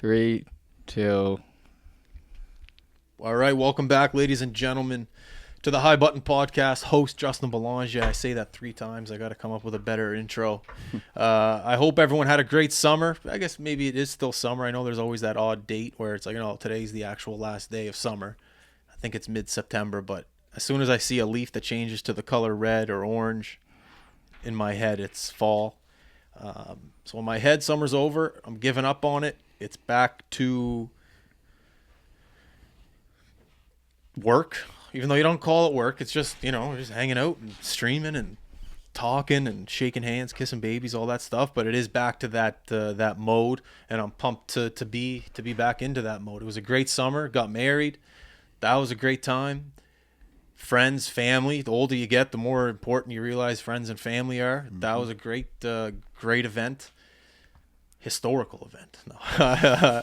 3, 2. All right, welcome back, ladies and gentlemen, to the High Button Podcast. Host Justin Belanger. I say that 3 times. I got to come up with a better intro. I hope everyone had a great summer. I guess maybe it is still summer. I know there's always that odd date where it's like, today's the actual last day of summer. I think it's mid-September, but as soon as I see a leaf that changes to the color red or orange, in my head, it's fall. So in my head, summer's over. I'm giving up on it. It's back to work, even though you don't call it work. It's just, we're just hanging out and streaming and talking and shaking hands, kissing babies, all that stuff. But it is back to that mode, and I'm pumped to be back into that mode. It was a great summer. Got married. That was a great time. Friends, family. The older you get, the more important you realize friends and family are. Mm-hmm. That was a great event. Historical event. No.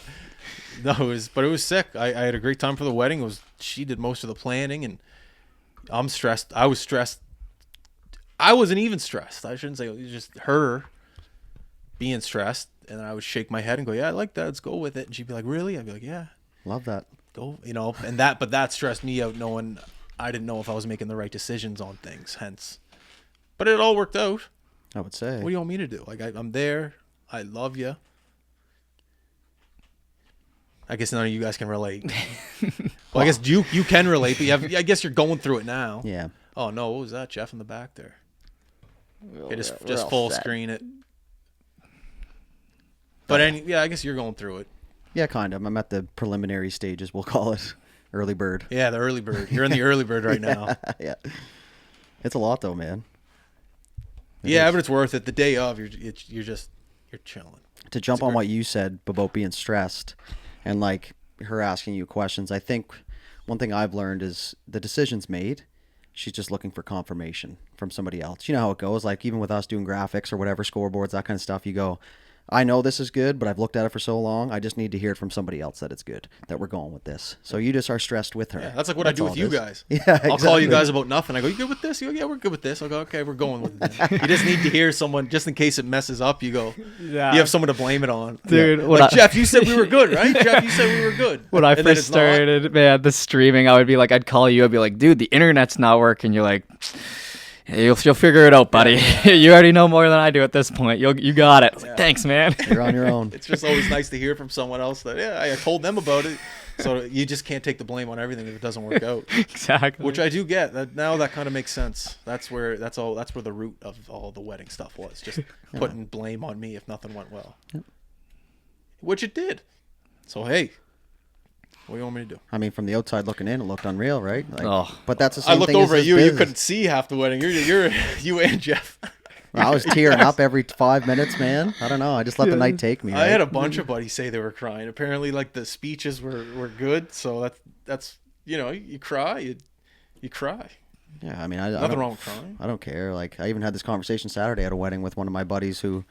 No, it was sick. I had a great time for the wedding. She did most of the planning, and I'm stressed. I was stressed. I wasn't even stressed. I shouldn't say it was just her being stressed, and I would shake my head and go, "Yeah, I like that. Let's go with it." And she'd be like, "Really?" I'd be like, "Yeah, love that." Go, but that stressed me out, knowing I didn't know if I was making the right decisions on things. Hence, but it all worked out. I would say. What do you want me to do? Like I'm there. I love you. I guess none of you guys can relate. Well, I guess you can relate, but I guess you're going through it now. Yeah. Oh no, what was that, Jeff, in the back there? Okay, just full screen it. But I guess you're going through it. Yeah, kind of. I'm at the preliminary stages, we'll call it. Early bird. Yeah, the early bird. You're in the early bird right now. Yeah. It's a lot though, man. But it's worth it. The day of, you're chilling. To jump on what you said about being stressed and like her asking you questions, I think one thing I've learned is the decision's made. She's just looking for confirmation from somebody else. You know how it goes. Like even with us doing graphics or whatever, scoreboards, that kind of stuff, you go, I know this is good, but I've looked at it for so long. I just need to hear it from somebody else that it's good, that we're going with this. So you just are stressed with her. Yeah, that's like what I do with you guys. Yeah, exactly. I'll call you guys about nothing. I go, you good with this? You go, yeah, we're good with this. I'll go, okay, we're going with it. You just need to hear someone, just in case it messes up, you go, yeah. You have someone to blame it on. Dude. Yeah. Jeff, you said we were good, right? Jeff, you said we were good. When I first started, man, the streaming, I would be like, I'd call you, I'd be like, dude, the internet's not working. You're like... You'll figure it out, buddy. You already know more than I do at this point. You got it. Like, thanks, man. You're on your own. It's just always nice to hear from someone else that, I told them about it. So you just can't take the blame on everything if it doesn't work out. Exactly. Which I do get. Now that kind of makes sense. That's where the root of all the wedding stuff was. Just putting blame on me if nothing went well. Yep. Which it did. So hey. What do you want me to do? I mean, from the outside looking in, it looked unreal, right? Like, but that's the same thing. I looked over at you. Business. You couldn't see half the wedding. You're you and Jeff. I was tearing up every 5 minutes, man. I don't know. I just let the night take me. Right? I had a bunch of buddies say they were crying. Apparently, like the speeches were good. So that's you cry, you cry. Yeah, I mean, nothing wrong with crying. I don't care. Like I even had this conversation Saturday at a wedding with one of my buddies who.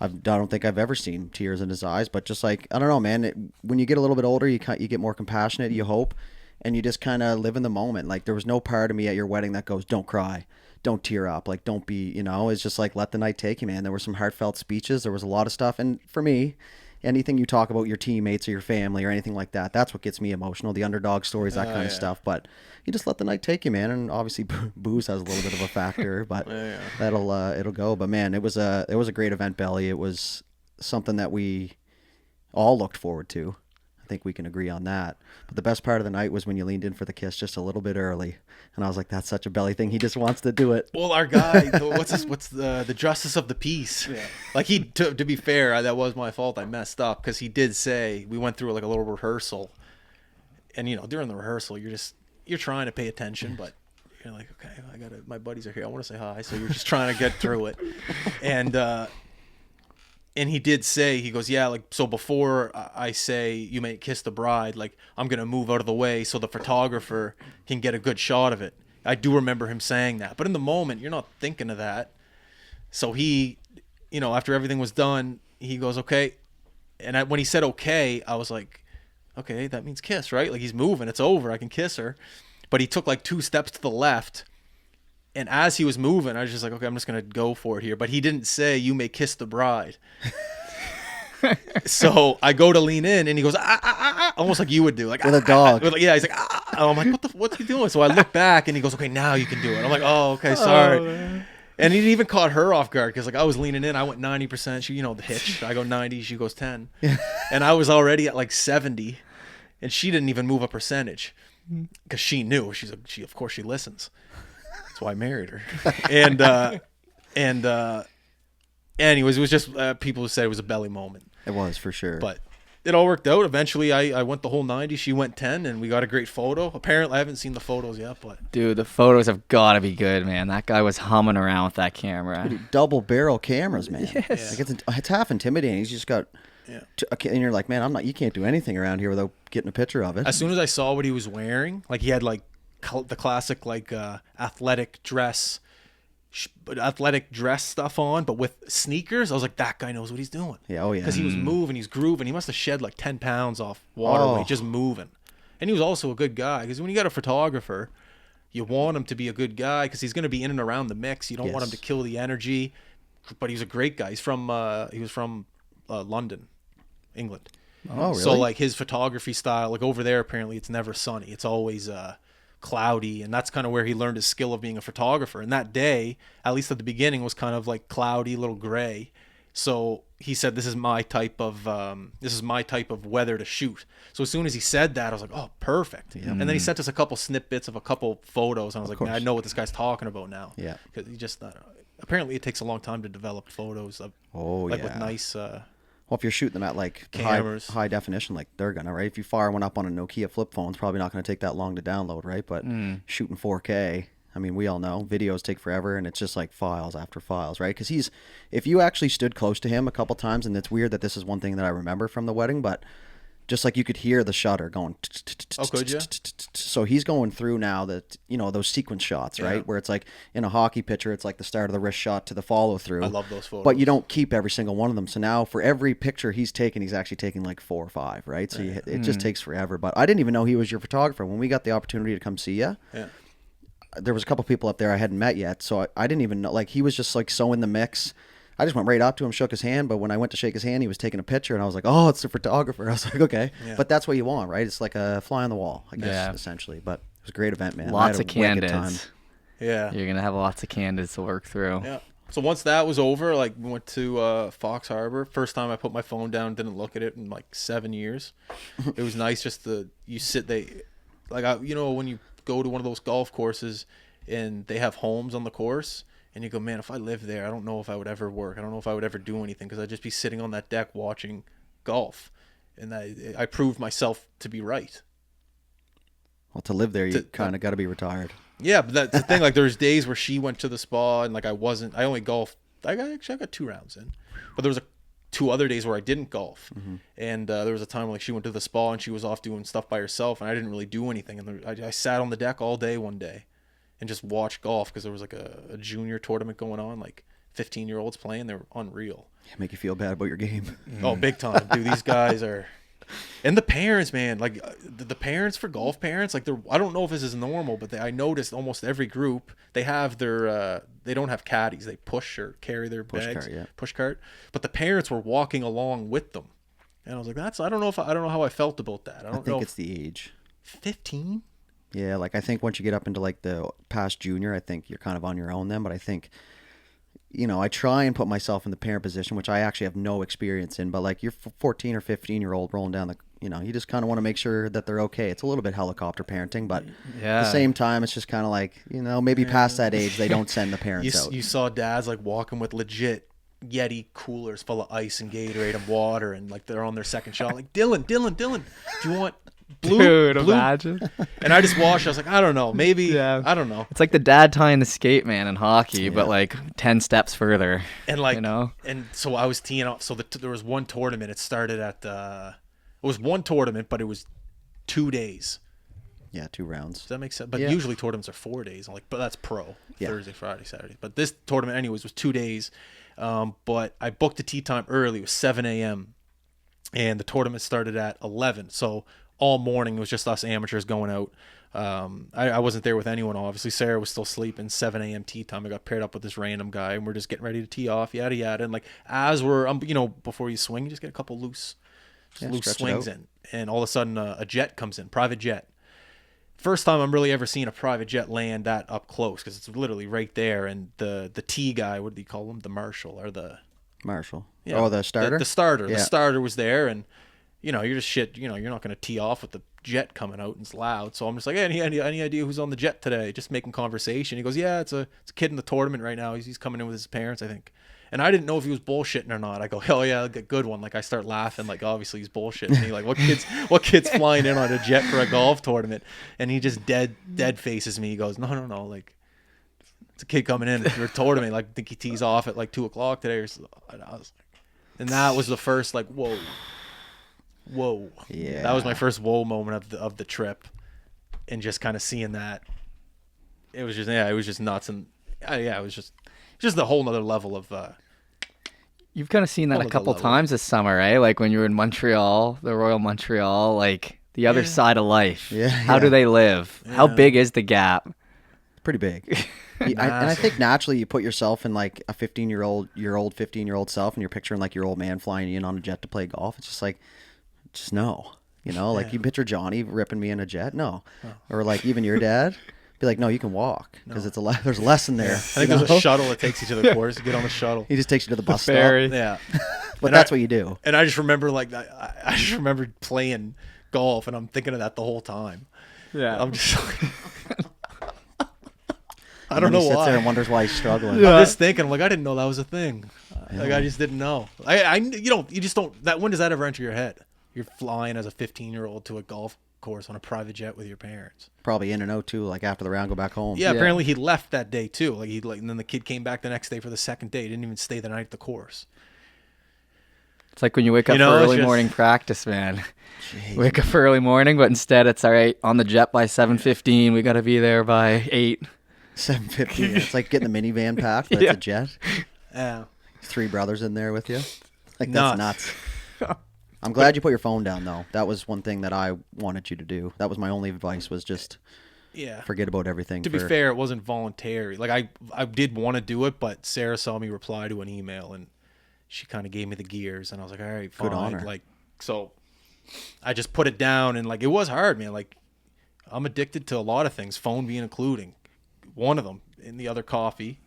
I don't think I've ever seen tears in his eyes, but just like, I don't know, man, when you get a little bit older, you get more compassionate, you hope, and you just kind of live in the moment. Like there was no part of me at your wedding that goes, don't cry, don't tear up, like don't be, it's just like, let the night take you, man. There were some heartfelt speeches. There was a lot of stuff. And for me, anything you talk about your teammates or your family or anything like that, that's what gets me emotional, the underdog stories, that kind of stuff. But you just let the night take you, man. And obviously booze has a little bit of a factor, but it'll go. But man, it was a great event, Belly. It was something that we all looked forward to. I think we can agree on that. But the best part of the night was when you leaned in for the kiss just a little bit early. And I was like, that's such a Belly thing. He just wants to do it. Well, our guy, what's the justice of the peace? Yeah. Like to be fair, that was my fault. I messed up because he did say, we went through like a little rehearsal. And, during the rehearsal, you're trying to pay attention, but you're like, okay, my buddies are here. I want to say hi. So you're just trying to get through it. And he did say, he goes, yeah, like, so before I say you may kiss the bride, like, I'm going to move out of the way so the photographer can get a good shot of it. I do remember him saying that. But in the moment, you're not thinking of that. So he, after everything was done, he goes, okay. And when he said okay, I was like, okay, that means kiss, right? Like, he's moving. It's over. I can kiss her. But he took, like, 2 steps to the left. And as he was moving, I was just like, okay, I'm just going to go for it here. But he didn't say, you may kiss the bride. So I go to lean in, and he goes, almost like you would do, like With a dog. Yeah, he's like, I'm like, what's he doing? So I look back, and he goes, okay, now you can do it. I'm like, oh, okay, sorry. And he even caught her off guard because, like, I was leaning in. I went 90%. She, the hitch. I go 90. She goes 10. And I was already at, like, 70. And she didn't even move a percentage because she knew. Of course, she listens. That's why I married her. Anyways, it was just people who said it was a belly moment. It was, for sure. But it all worked out. Eventually, I went the whole 90. She went 10, and we got a great photo. Apparently, I haven't seen the photos yet, but Dude, the photos have got to be good, man. That guy was humming around with that camera. Dude, double barrel cameras, man. Yes. Like it's half intimidating. He's just got, and you're like, man, you can't do anything around here without getting a picture of it. as soon as I saw what he was wearing, like he had like the classic like athletic dress stuff on, but with sneakers, I was like, that guy knows what he's doing. Yeah, oh yeah. Because he was moving, he's grooving. He must have shed like 10 pounds off water weight just moving. And he was also a good guy, because when you got a photographer, you want him to be a good guy because he's going to be in and around the mix. You don't want him to kill the energy. But he's a great guy. He was from London, England. Oh, really? So like his photography style, like over there, apparently it's never sunny. It's always cloudy, and that's kind of where he learned his skill of being a photographer. And that day, at least at the beginning, was kind of like cloudy, little gray. So he said, this is my type of weather to shoot. So as soon as he said that, I was like, oh, perfect. Yeah. And then he sent us a couple snippets of a couple photos, and I was like, man, I know what this guy's talking about now. Yeah. Because he just apparently it takes a long time to develop photos of with nice well, if you're shooting them at like cameras, high definition, like they're gonna, right? If you fire one up on a Nokia flip phone, it's probably not gonna take that long to download, right? But shooting 4K, I mean, we all know videos take forever, and it's just like files after files, right? Because if you actually stood close to him a couple times, and it's weird that this is one thing that I remember from the wedding, but just like you could hear the shutter going. Oh, could you? So he's going through now that, those sequence shots, right? Where it's like in a hockey picture, it's like the start of the wrist shot to the follow through. I love those photos. But you don't keep every single one of them. So now for every picture he's taking, he's actually taking like 4 or 5, right? So it just takes forever. But I didn't even know he was your photographer. When we got the opportunity to come see you, there was a couple people up there I hadn't met yet. So I didn't even know, like he was just like so in the mix. I just went right up to him, shook his hand, but when I went to shake his hand, he was taking a picture, and I was like, oh, it's the photographer. I was like, okay. Yeah. But that's what you want, right? It's like a fly on the wall, I guess, essentially. But it was a great event, man. Lots of candidates. Yeah. You're going to have lots of candidates to work through. Yeah. So once that was over, like we went to Fox Harbor. First time I put my phone down, didn't look at it in like 7 years. It was nice just when you go to one of those golf courses and they have homes on the course, and you go, man, if I lived there, I don't know if I would ever work. I don't know if I would ever do anything, because I'd just be sitting on that deck watching golf. And I proved myself to be right. Well, to live there, you kind of got to be retired. Yeah, but that's the thing. Like, there's days where she went to the spa, and like I only golfed. I got 2 rounds in. But there was 2 other days where I didn't golf. Mm-hmm. And there was a time like she went to the spa, and she was off doing stuff by herself, and I didn't really do anything. And I sat on the deck all day one day and just watch golf, because there was like a junior tournament going on, like 15-year-olds playing. They were unreal. Yeah, make you feel bad about your game. Oh, big time. Dude, these guys are... And the parents, man, like the parents for golf parents, like I don't know if this is normal, but I noticed almost every group, they have they don't have caddies. They push or carry their bags. Push cart. But the parents were walking along with them. And I was like, I don't know how I felt about that. I think it's the age. 15? Yeah, like I think once you get up into like the past junior, I think you're kind of on your own then. But I think, I try and put myself in the parent position, which I actually have no experience in. But like you're 14 or 15-year-old rolling down you just kind of want to make sure that they're okay. It's a little bit helicopter parenting, but at the same time, it's just kind of like, maybe past that age, they don't send the parents out. You saw dads like walking with legit Yeti coolers full of ice and Gatorade and water, and like they're on their second shot. Like, Dylan, do you want blue? Dude, imagine. And I just watched. I was like, I don't know, maybe. I don't know. It's like the dad tying the skate, man, in hockey, but like 10 steps further. And like, and so I was teeing off. So there was one tournament. It started at it was one tournament, but it was 2 days. Yeah, 2 rounds. Does that make sense? But usually tournaments are 4 days. I'm like, but that's pro. Thursday, Friday, Saturday. But this tournament, anyways, was 2 days. But I booked the tee time early. It was 7 a.m. And the tournament started at 11. So all morning. It was just us amateurs going out. I wasn't there with anyone, obviously. Sarah was still sleeping. 7 a.m. tee time. I got paired up with this random guy, and we're just getting ready to tee off, yada yada. And like as we're, before you swing, you just get a couple loose swings in, and all of a sudden a jet comes in, private jet. First time I'm really ever seeing a private jet land that up close, because it's literally right there. And the tee guy, what do you call him? The marshal or the Marshal. Yeah, Oh, the starter? The starter. Yeah. The starter was there, and, you're just shit. You're not going to tee off with the jet coming out and it's loud. So I'm just like, hey, any idea who's on the jet today? Just making conversation. He goes, yeah, it's a kid in the tournament right now. He's coming in with his parents, I think. And I didn't know if he was bullshitting or not. I go, oh yeah, good one. Like I start laughing, like obviously he's bullshitting. He like, what kid's flying in on a jet for a golf tournament? And he just dead faces me. He goes, no, like it's a kid coming in for a tournament. Like I think he tees off at like 2:00 today or so. And I was like, and that was the first like whoa. Yeah. That was my first whoa moment of the trip, and just kind of seeing that. It was just nuts, and it was just the whole nother level of. You've kind of seen that a couple times this summer, eh? Like when you were in Montreal, the Royal Montreal, like the other side of life. Yeah. How do they live? Yeah. How big is the gap? Pretty big. And I think naturally you put yourself in like a 15-year-old, your old 15-year-old self, and you're picturing like your old man flying in on a jet to play golf. It's just like, just no. Like you picture Johnny ripping me in a jet? No. Oh. Or like even your dad? Be like, no, you can walk because there's a lesson there. I think there's a shuttle that takes you to the course. You get on the shuttle. He just takes you to the bus stop. Yeah. But that's what you do. And I just remember I just remember playing golf, and I'm thinking of that the whole time. Yeah. I'm just like, I don't know why. He sits there and wonders why he's struggling. Yeah. I'm just thinking, I'm like, I didn't know that was a thing. Like I just didn't know. You just don't. That when does that ever enter your head? You're flying as a 15-year-old to a golf course on a private jet with your parents. Probably in and out too, like after the round, go back home. Yeah, apparently he left that day too. And then the kid came back the next day for the second day. He didn't even stay the night at the course. It's like when you wake up for early morning practice, man. Jeez. Wake up for early morning, but instead it's all right on the jet by 7:15. We got to be there by 8. 7:15. It's like getting the minivan packed. That's a jet. Yeah. 3 brothers in there with you. Like that's nuts. I'm glad you put your phone down, though. That was one thing that I wanted you to do. That was my only advice, was just forget about everything. To be fair, it wasn't voluntary. Like, I did want to do it, but Sarah saw me reply to an email, and she kind of gave me the gears, and I was like, all right, fine. Good on her. Like, so I just put it down, and, like, it was hard, man. Like, I'm addicted to a lot of things, phone being including one of them, and the other coffee.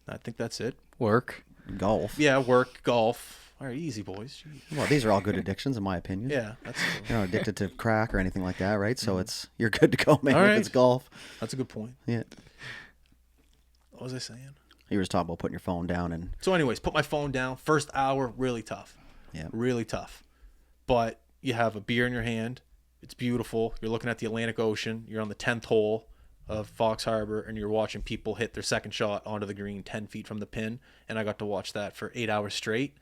I think that's it. Work. Golf. Yeah, work, golf. All right, easy, boys. Jeez. Well, these are all good addictions, in my opinion. Yeah, that's. You're not addicted to crack or anything like that, right? So you're good to go, man. All right. If it's golf. That's a good point. Yeah. What was I saying? You were just talking about putting your phone down and. So, anyways, put my phone down. First hour, really tough. Yeah. Really tough. But you have a beer in your hand. It's beautiful. You're looking at the Atlantic Ocean. You're on the 10th hole of Fox Harbor, and you're watching people hit their second shot onto the green 10 feet from the pin. And I got to watch that for 8 hours straight.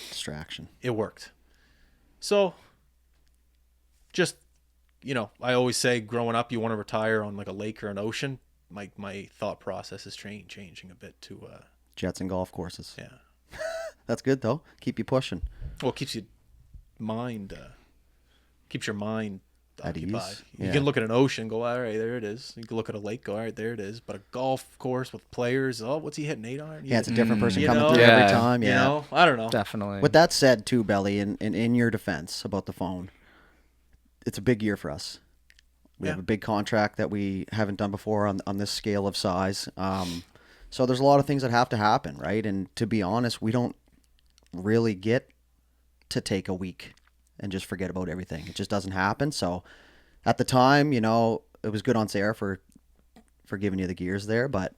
Distraction. It worked. So, just, I always say growing up, you want to retire on like a lake or an ocean. My thought process is changing a bit to jets and golf courses. Yeah. That's good though. Keep you pushing. Well, it keeps your mind at occupied. ease. You can look at an ocean, go, all right, there it is. You can look at a lake, go, all right, there it is. But a golf course with players, what's he hitting, 8 iron? Yeah, it's a different person coming through every time. Yeah, I don't know. Definitely. With that said, too, Belly, and in your defense about the phone, it's a big year for us. We have a big contract that we haven't done before on this scale of size. So there's a lot of things that have to happen, right? And to be honest, we don't really get to take a week and just forget about everything. It just doesn't happen. So at the time, it was good on Sarah for giving you the gears there. But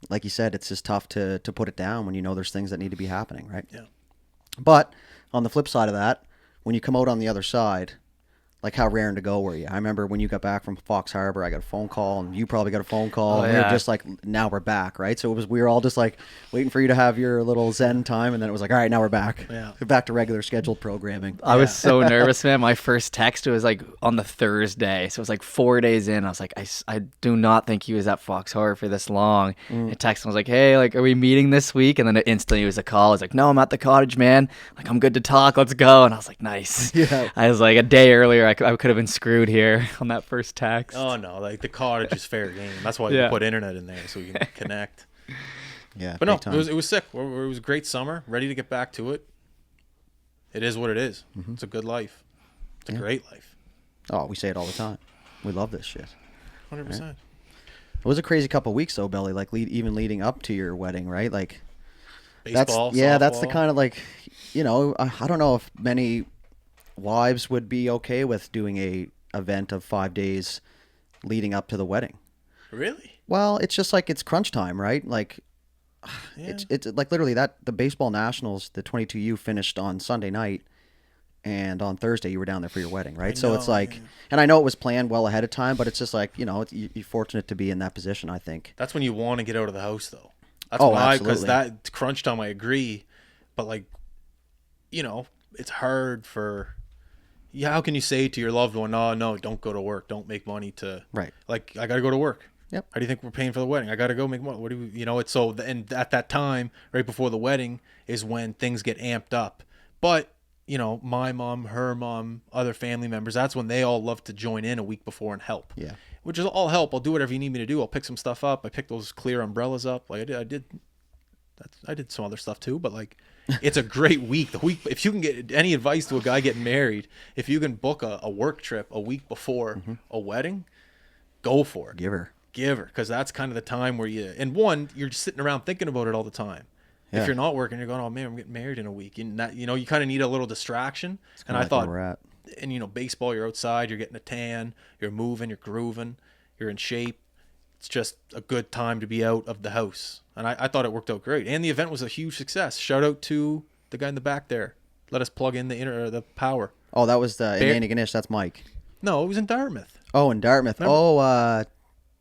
like you said, it's just tough to put it down when there's things that need to be happening, right? Yeah. But on the flip side of that, when you come out on the other side, like how raring to go were you? I remember when you got back from Fox Harbor, I got a phone call, and you probably got a phone call. And we were just like, now we're back, right? So we were all just like waiting for you to have your little Zen time, and then it was like, all right, now we're back. Yeah. We're back to regular scheduled programming. I was so nervous, man. My first text was like on the Thursday, so it was like 4 days in. I was like, I do not think he was at Fox Harbor for this long. I texted him, I was like, hey, like, are we meeting this week? And then it instantly was a call. I was like, no, I'm at the cottage, man. Like, I'm good to talk. Let's go. And I was like, nice. Yeah. I was like, a day earlier, I could have been screwed here on that first text. Oh no, like the cottage is fair game. That's why Yeah. you put internet in there so you can connect. Yeah, But no, big time. it was sick. It was a great summer. Ready to get back to it. It is what it is. It's a good life. It's a great life. Oh, we say it all the time. We love this shit. 100%. It was a crazy couple of weeks though, Belly. Like even leading up to your wedding, right? Like Baseball, that's the softball. kind of like, you know, I don't know if many wives would be okay with doing a event of 5 days leading up to the wedding. Really? Well, it's just like it's crunch time, right? Like Yeah. it's like literally that the baseball nationals, the 22U finished on Sunday night, and on Thursday you were down there for your wedding, right? So it's know, like, man. and I know it was planned well ahead of time, but it's just like, you know, you're fortunate to be in that position, I think. That's when you want to get out of the house, though. That's Oh, why, because absolutely. that crunch time, I agree. But like, you know, it's hard for. Yeah, how can you say to your loved one, no, don't go to work, don't make money to. Right. Like, I got to go to work. Yep. How do you think we're paying for the wedding? I got to go make money. What do we, you know? It's so, and at that time, right before the wedding, is when things get amped up. But you know, my mom, her mom, other family members, that's when they all love to join in a week before and help. Yeah. Which is all help. I'll do whatever you need me to do. I'll pick some stuff up. I picked those clear umbrellas up. Like I did some other stuff too, but like it's a great week. The week, if you can get any advice to a guy getting married, if you can book a work trip a week before a wedding, go for it. Give her. Because that's kind of the time where you're just sitting around thinking about it all the time. Yeah. If you're not working, you're going, oh man, I'm getting married in a week. You kind of need a little distraction. And I Like thought, where we're at. and you know, baseball, you're outside, you're getting a tan, you're moving, you're grooving, you're in shape. It's just a good time to be out of the house. And I thought it worked out great. And the event was a huge success. Shout out to the guy in the back there. Let us plug in the power. Oh, that was the in Antigonish. That's Mike. No, it was in Dartmouth. Oh, in Dartmouth. Remember? Oh,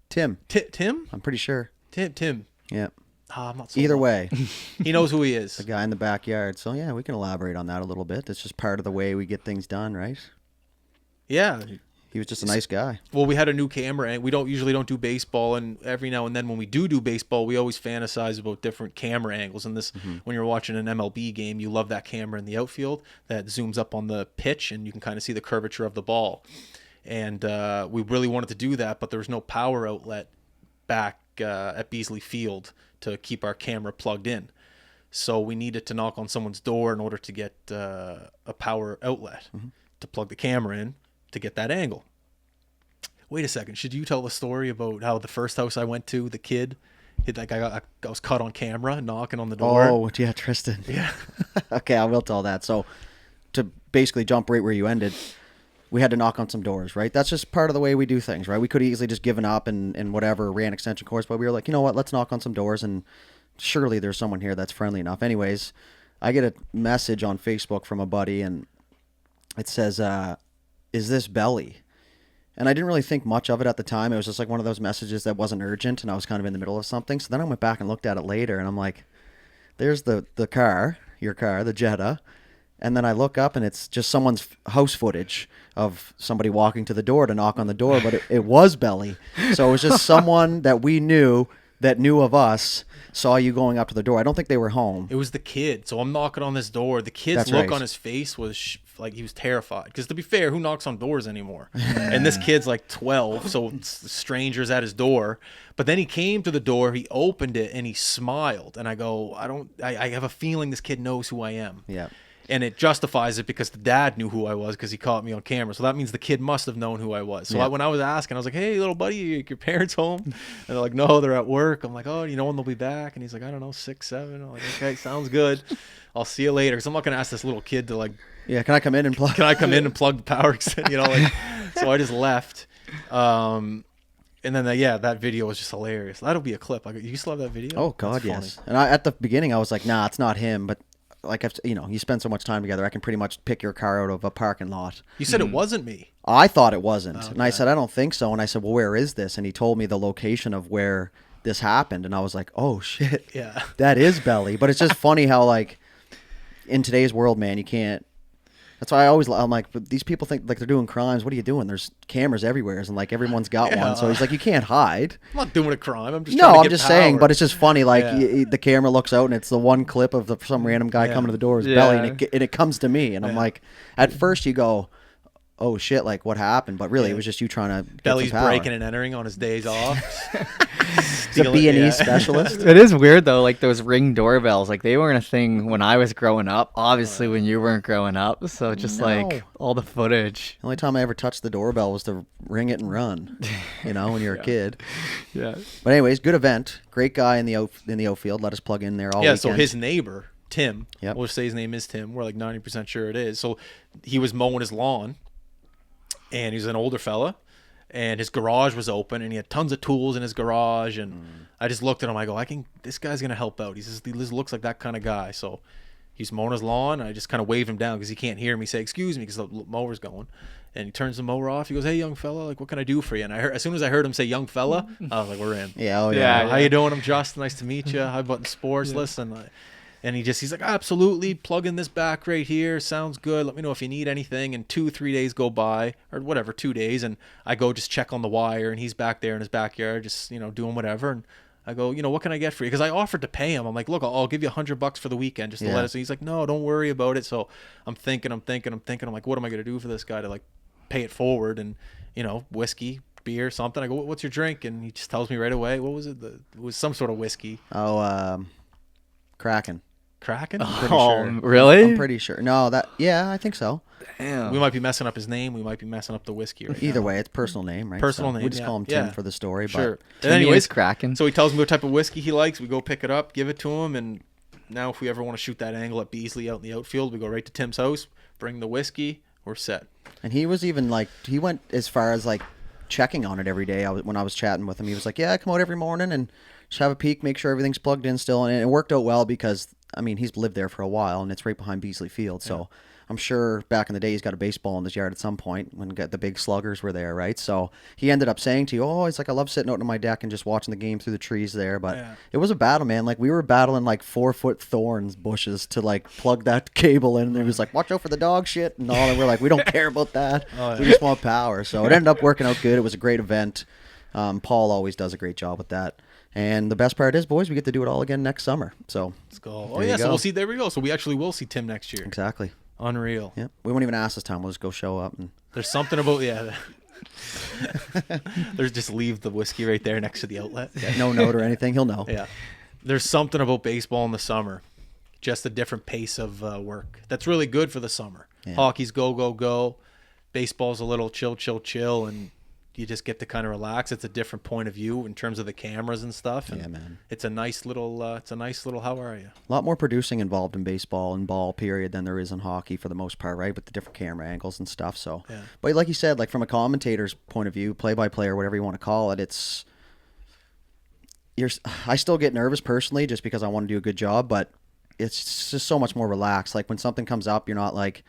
Tim. Tim? I'm pretty sure. Tim. Yeah. I'm not so Either wrong. way, He knows who he is. the guy in the backyard. So yeah, we can elaborate on that a little bit. It's just part of the way we get things done, right? Yeah. He was just a nice guy. Well, we had a new camera, and we usually don't do baseball. And every now and then, when we do baseball, we always fantasize about different camera angles. And this, when you're watching an MLB game, you love that camera in the outfield that zooms up on the pitch, and you can kind of see the curvature of the ball. And we really wanted to do that, but there was no power outlet back at Beasley Field to keep our camera plugged in. So we needed to knock on someone's door in order to get a power outlet to plug the camera in to get that angle. Wait a second. Should you tell the story about how the first house I went to, the kid, I was caught on camera knocking on the door? Oh, yeah, Tristan. Yeah. Okay, I will tell that. So to basically jump right where you ended, we had to knock on some doors, right? That's just part of the way we do things, right? We could have easily just given up and whatever, ran extension cords, but we were like, you know what, let's knock on some doors, and surely there's someone here that's friendly enough. Anyways, I get a message on Facebook from a buddy, and it says, is this Belly? And I didn't really think much of it at the time. It was just like one of those messages that wasn't urgent, and I was kind of in the middle of something. So then I went back and looked at it later, and I'm like, there's the car, your car, the Jetta. And then I look up, and it's just someone's house footage of somebody walking to the door to knock on the door, but it was Belly. So it was just someone that we knew that knew of us saw you going up to the door. I don't think they were home. It was the kid. So I'm knocking on this door. The kid's That's look right. on his face was like he was terrified. Because to be fair, who knocks on doors anymore? And this kid's like 12, so it's strangers at his door. But then he came to the door, he opened it, and he smiled. And I go, I have a feeling this kid knows who I am. Yeah. And it justifies it because the dad knew who I was because he caught me on camera. So that means the kid must have known who I was. So Yeah. when I was asking, I was like, hey, little buddy, your parents home? And they're like, no, they're at work. I'm like, oh, you know when they'll be back? And he's like, I don't know, 6, 7. I'm like, okay, sounds good. I'll see you later. Because I'm not going to ask this little kid to like, Yeah, can I come in and plug? can I come in and plug the power? You know, like, so I just left. And then, that video was just hilarious. That'll be a clip. You still have that video? Oh, God, That's yes. funny. And at the beginning, I was like, nah, it's not him. But like, you spend so much time together, I can pretty much pick your car out of a parking lot. You said it wasn't me. I thought it wasn't. Okay. And I said, I don't think so. And I said, well, where is this? And he told me the location of where this happened. And I was like, oh, shit. Yeah. That is Belly. But it's just funny how, like, in today's world, man, you can't. That's why I'm like, but these people think like they're doing crimes. What are you doing? There's cameras everywhere, and like everyone's got Yeah. one. So he's like, you can't hide. I'm not doing a crime. I'm just trying No, to I'm get just power. saying. But it's just funny. Like Yeah. the camera looks out, and it's the one clip of some random guy Yeah. coming to the door, his Yeah. belly, and it comes to me, and I'm Yeah. like, at first you go, oh shit, like what happened? But really, Yeah. it was just you trying to get Belly's some power. breaking and entering on his days off. He's a B&E specialist. It is weird though, like those Ring doorbells, like they weren't a thing when I was growing up. Obviously, when you weren't growing up, so just like No. all the footage. The only time I ever touched the doorbell was to ring it and run, when you're a kid. Yeah. But anyways, good event. Great guy in the outfield. Let us plug in there all Yeah, weekend. so his neighbor, Tim, Yep. we'll say his name is Tim. We're like 90% sure it is. So he was mowing his lawn, and he's an older fella, and his garage was open, and he had tons of tools in his garage. And I just looked at him. I go, this guy's going to help out. He looks like that kind of guy. So he's mowing his lawn, and I just kind of wave him down because he can't hear me say, excuse me, because the mower's going. And he turns the mower off. He goes, hey, young fella, like, what can I do for you? And as soon as I heard him say young fella, I was like, we're in. Yeah, oh Yeah. yeah. How you doing? I'm Justin. Nice to meet you. High Button Sports. Listen, and he's like, absolutely, plug in this back right here. Sounds good. Let me know if you need anything. And 2-3 days go by, or whatever, 2 days, and I go just check on the wire, and he's back there in his backyard, just doing whatever. And I go, what can I get for you? Because I offered to pay him. I'm like, look, I'll give you $100 for the weekend just to let us. And he's like, no, don't worry about it. So I'm thinking. I'm like, what am I gonna do for this guy to like pay it forward? And whiskey, beer, something. I go, what's your drink? And he just tells me right away. What was it? It was some sort of whiskey. Oh, Kraken. Kraken? Really? I'm pretty sure. No, I think so. Damn. We might be messing up his name. We might be messing up the whiskey. Right Either now. way, it's personal name, right? Personal So name, We just yeah. call him Tim Yeah. for the story. Sure. But And anyways, Kraken. So he tells me what type of whiskey he likes. We go pick it up, give it to him, and now if we ever want to shoot that angle at Beasley out in the outfield, we go right to Tim's house, bring the whiskey, we're set. And he was even like, he went as far as like checking on it every day. When I was chatting with him, he was like, yeah, I come out every morning and just have a peek, make sure everything's plugged in still. And it worked out well because, he's lived there for a while and it's right behind Beasley Field. So I'm sure back in the day he's got a baseball in his yard at some point when the big sluggers were there, right? So he ended up saying to you, oh, it's like I love sitting out on my deck and just watching the game through the trees there. But it was a battle, man. Like we were battling like 4-foot thorns bushes to like plug that cable in. And it was like, watch out for the dog shit and all. And we're like, we don't care about that. We just want power. So it ended up working out good. It was a great event. Paul always does a great job with that. And the best part is, boys, we get to do it all again next summer. So Let's go. there Oh, you yeah, so go. we'll see. There we go. So we actually will see Tim next year. Exactly. Unreal. Yeah. We won't even ask this time. We'll just go show up. And There's something about, there's just leave the whiskey right there next to the outlet. no note or anything. He'll know. Yeah. There's something about baseball in the summer. Just a different pace of work. That's really good for the summer. Yeah. Hockey's go, go, go. Baseball's a little chill, and you just get to kind of relax. It's a different point of view in terms of the cameras and stuff. And Yeah, man. It's a nice little, how are you? A lot more producing involved in baseball and ball period than there is in hockey for the most part, right? With the different camera angles and stuff. So, Yeah. But like you said, like from a commentator's point of view, play-by-play or whatever you want to call it, I still get nervous personally just because I want to do a good job, but it's just so much more relaxed. Like when something comes up, you're not like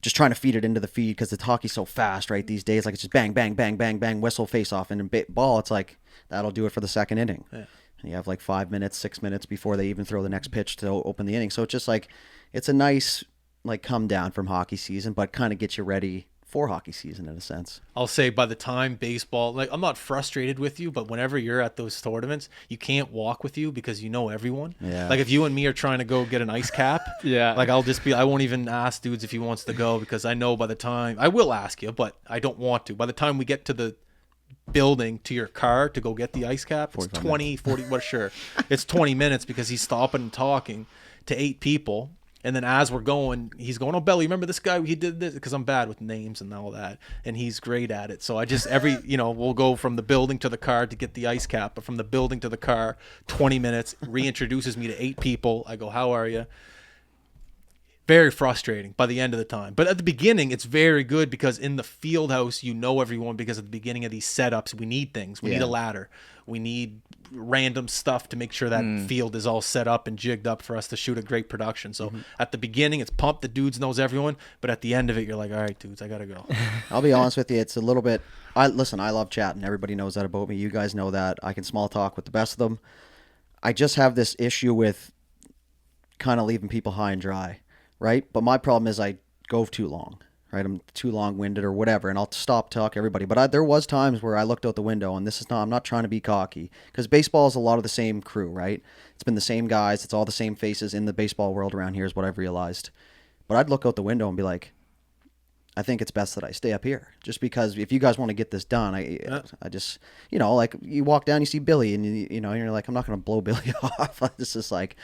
just trying to feed it into the feed because the hockey's so fast, right? These days, like it's just bang, bang, bang, bang, bang, whistle, face off, and in ball, it's like that'll do it for the second inning. Yeah. And you have like 5 minutes, 6 minutes before they even throw the next pitch to open the inning. So it's just like it's a nice like come down from hockey season, but kind of gets you ready for hockey season in a sense. I'll say by the time baseball, like I'm not frustrated with you, but whenever you're at those tournaments, you can't walk with you because you know everyone. Yeah. Like if you and me are trying to go get an ice cap, Yeah. like I won't even ask dudes if he wants to go because I know by the time, I will ask you, but I don't want to. By the time we get to the building to your car to go get the ice cap, it's 20, 40, well, sure. It's 20 minutes because he's stopping and talking to 8 people. And then as we're going, he's going, oh, Belly, remember this guy? He did this because I'm bad with names and all that. And he's great at it. So I just, we'll go from the building to the car to get the ice cap. But from the building to the car, 20 minutes, reintroduces me to 8 people. I go, how are you? Very frustrating by the end of the time. But at the beginning, it's very good because in the field house, you know everyone because at the beginning of these setups, we need things. We need a ladder. We need random stuff to make sure that field is all set up and jigged up for us to shoot a great production. So at the beginning, it's pumped. The dudes knows everyone. But at the end of it, you're like, all right, dudes, I got to go. I'll be honest with you. It's a little bit, I love chatting. Everybody knows that about me. You guys know that. I can small talk with the best of them. I just have this issue with kind of leaving people high and dry. Right? But my problem is I go too long, right? I'm too long-winded or whatever, and I'll stop talking everybody. But there was times where I looked out the window, and I'm not trying to be cocky, because baseball is a lot of the same crew, right? It's been the same guys. It's all the same faces in the baseball world around here is what I've realized. But I'd look out the window and be like, I think it's best that I stay up here, just because if you guys want to get this done, I just, you know, like you walk down, you see Billy, and you know, you're like, I'm not going to blow Billy off. This is like,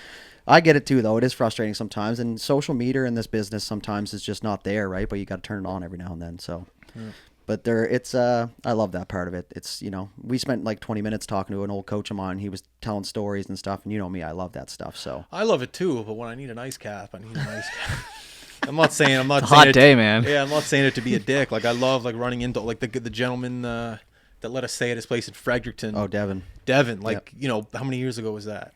I get it too, though. It is frustrating sometimes, and social media in this business sometimes is just not there, right? But you got to turn it on every now and then. So, but I love that part of it. It's, you know, we spent like 20 minutes talking to an old coach of mine. He was telling stories and stuff, and you know me, I love that stuff. So I love it too, but when I need an ice cap, I need an ice cap. I'm not saying It's a hot day, man. Yeah, I'm not saying it to be a dick. Like I love like running into like the gentleman that let us stay at his place in Fredericton. Oh, Devin. Like you know, how many years ago was that?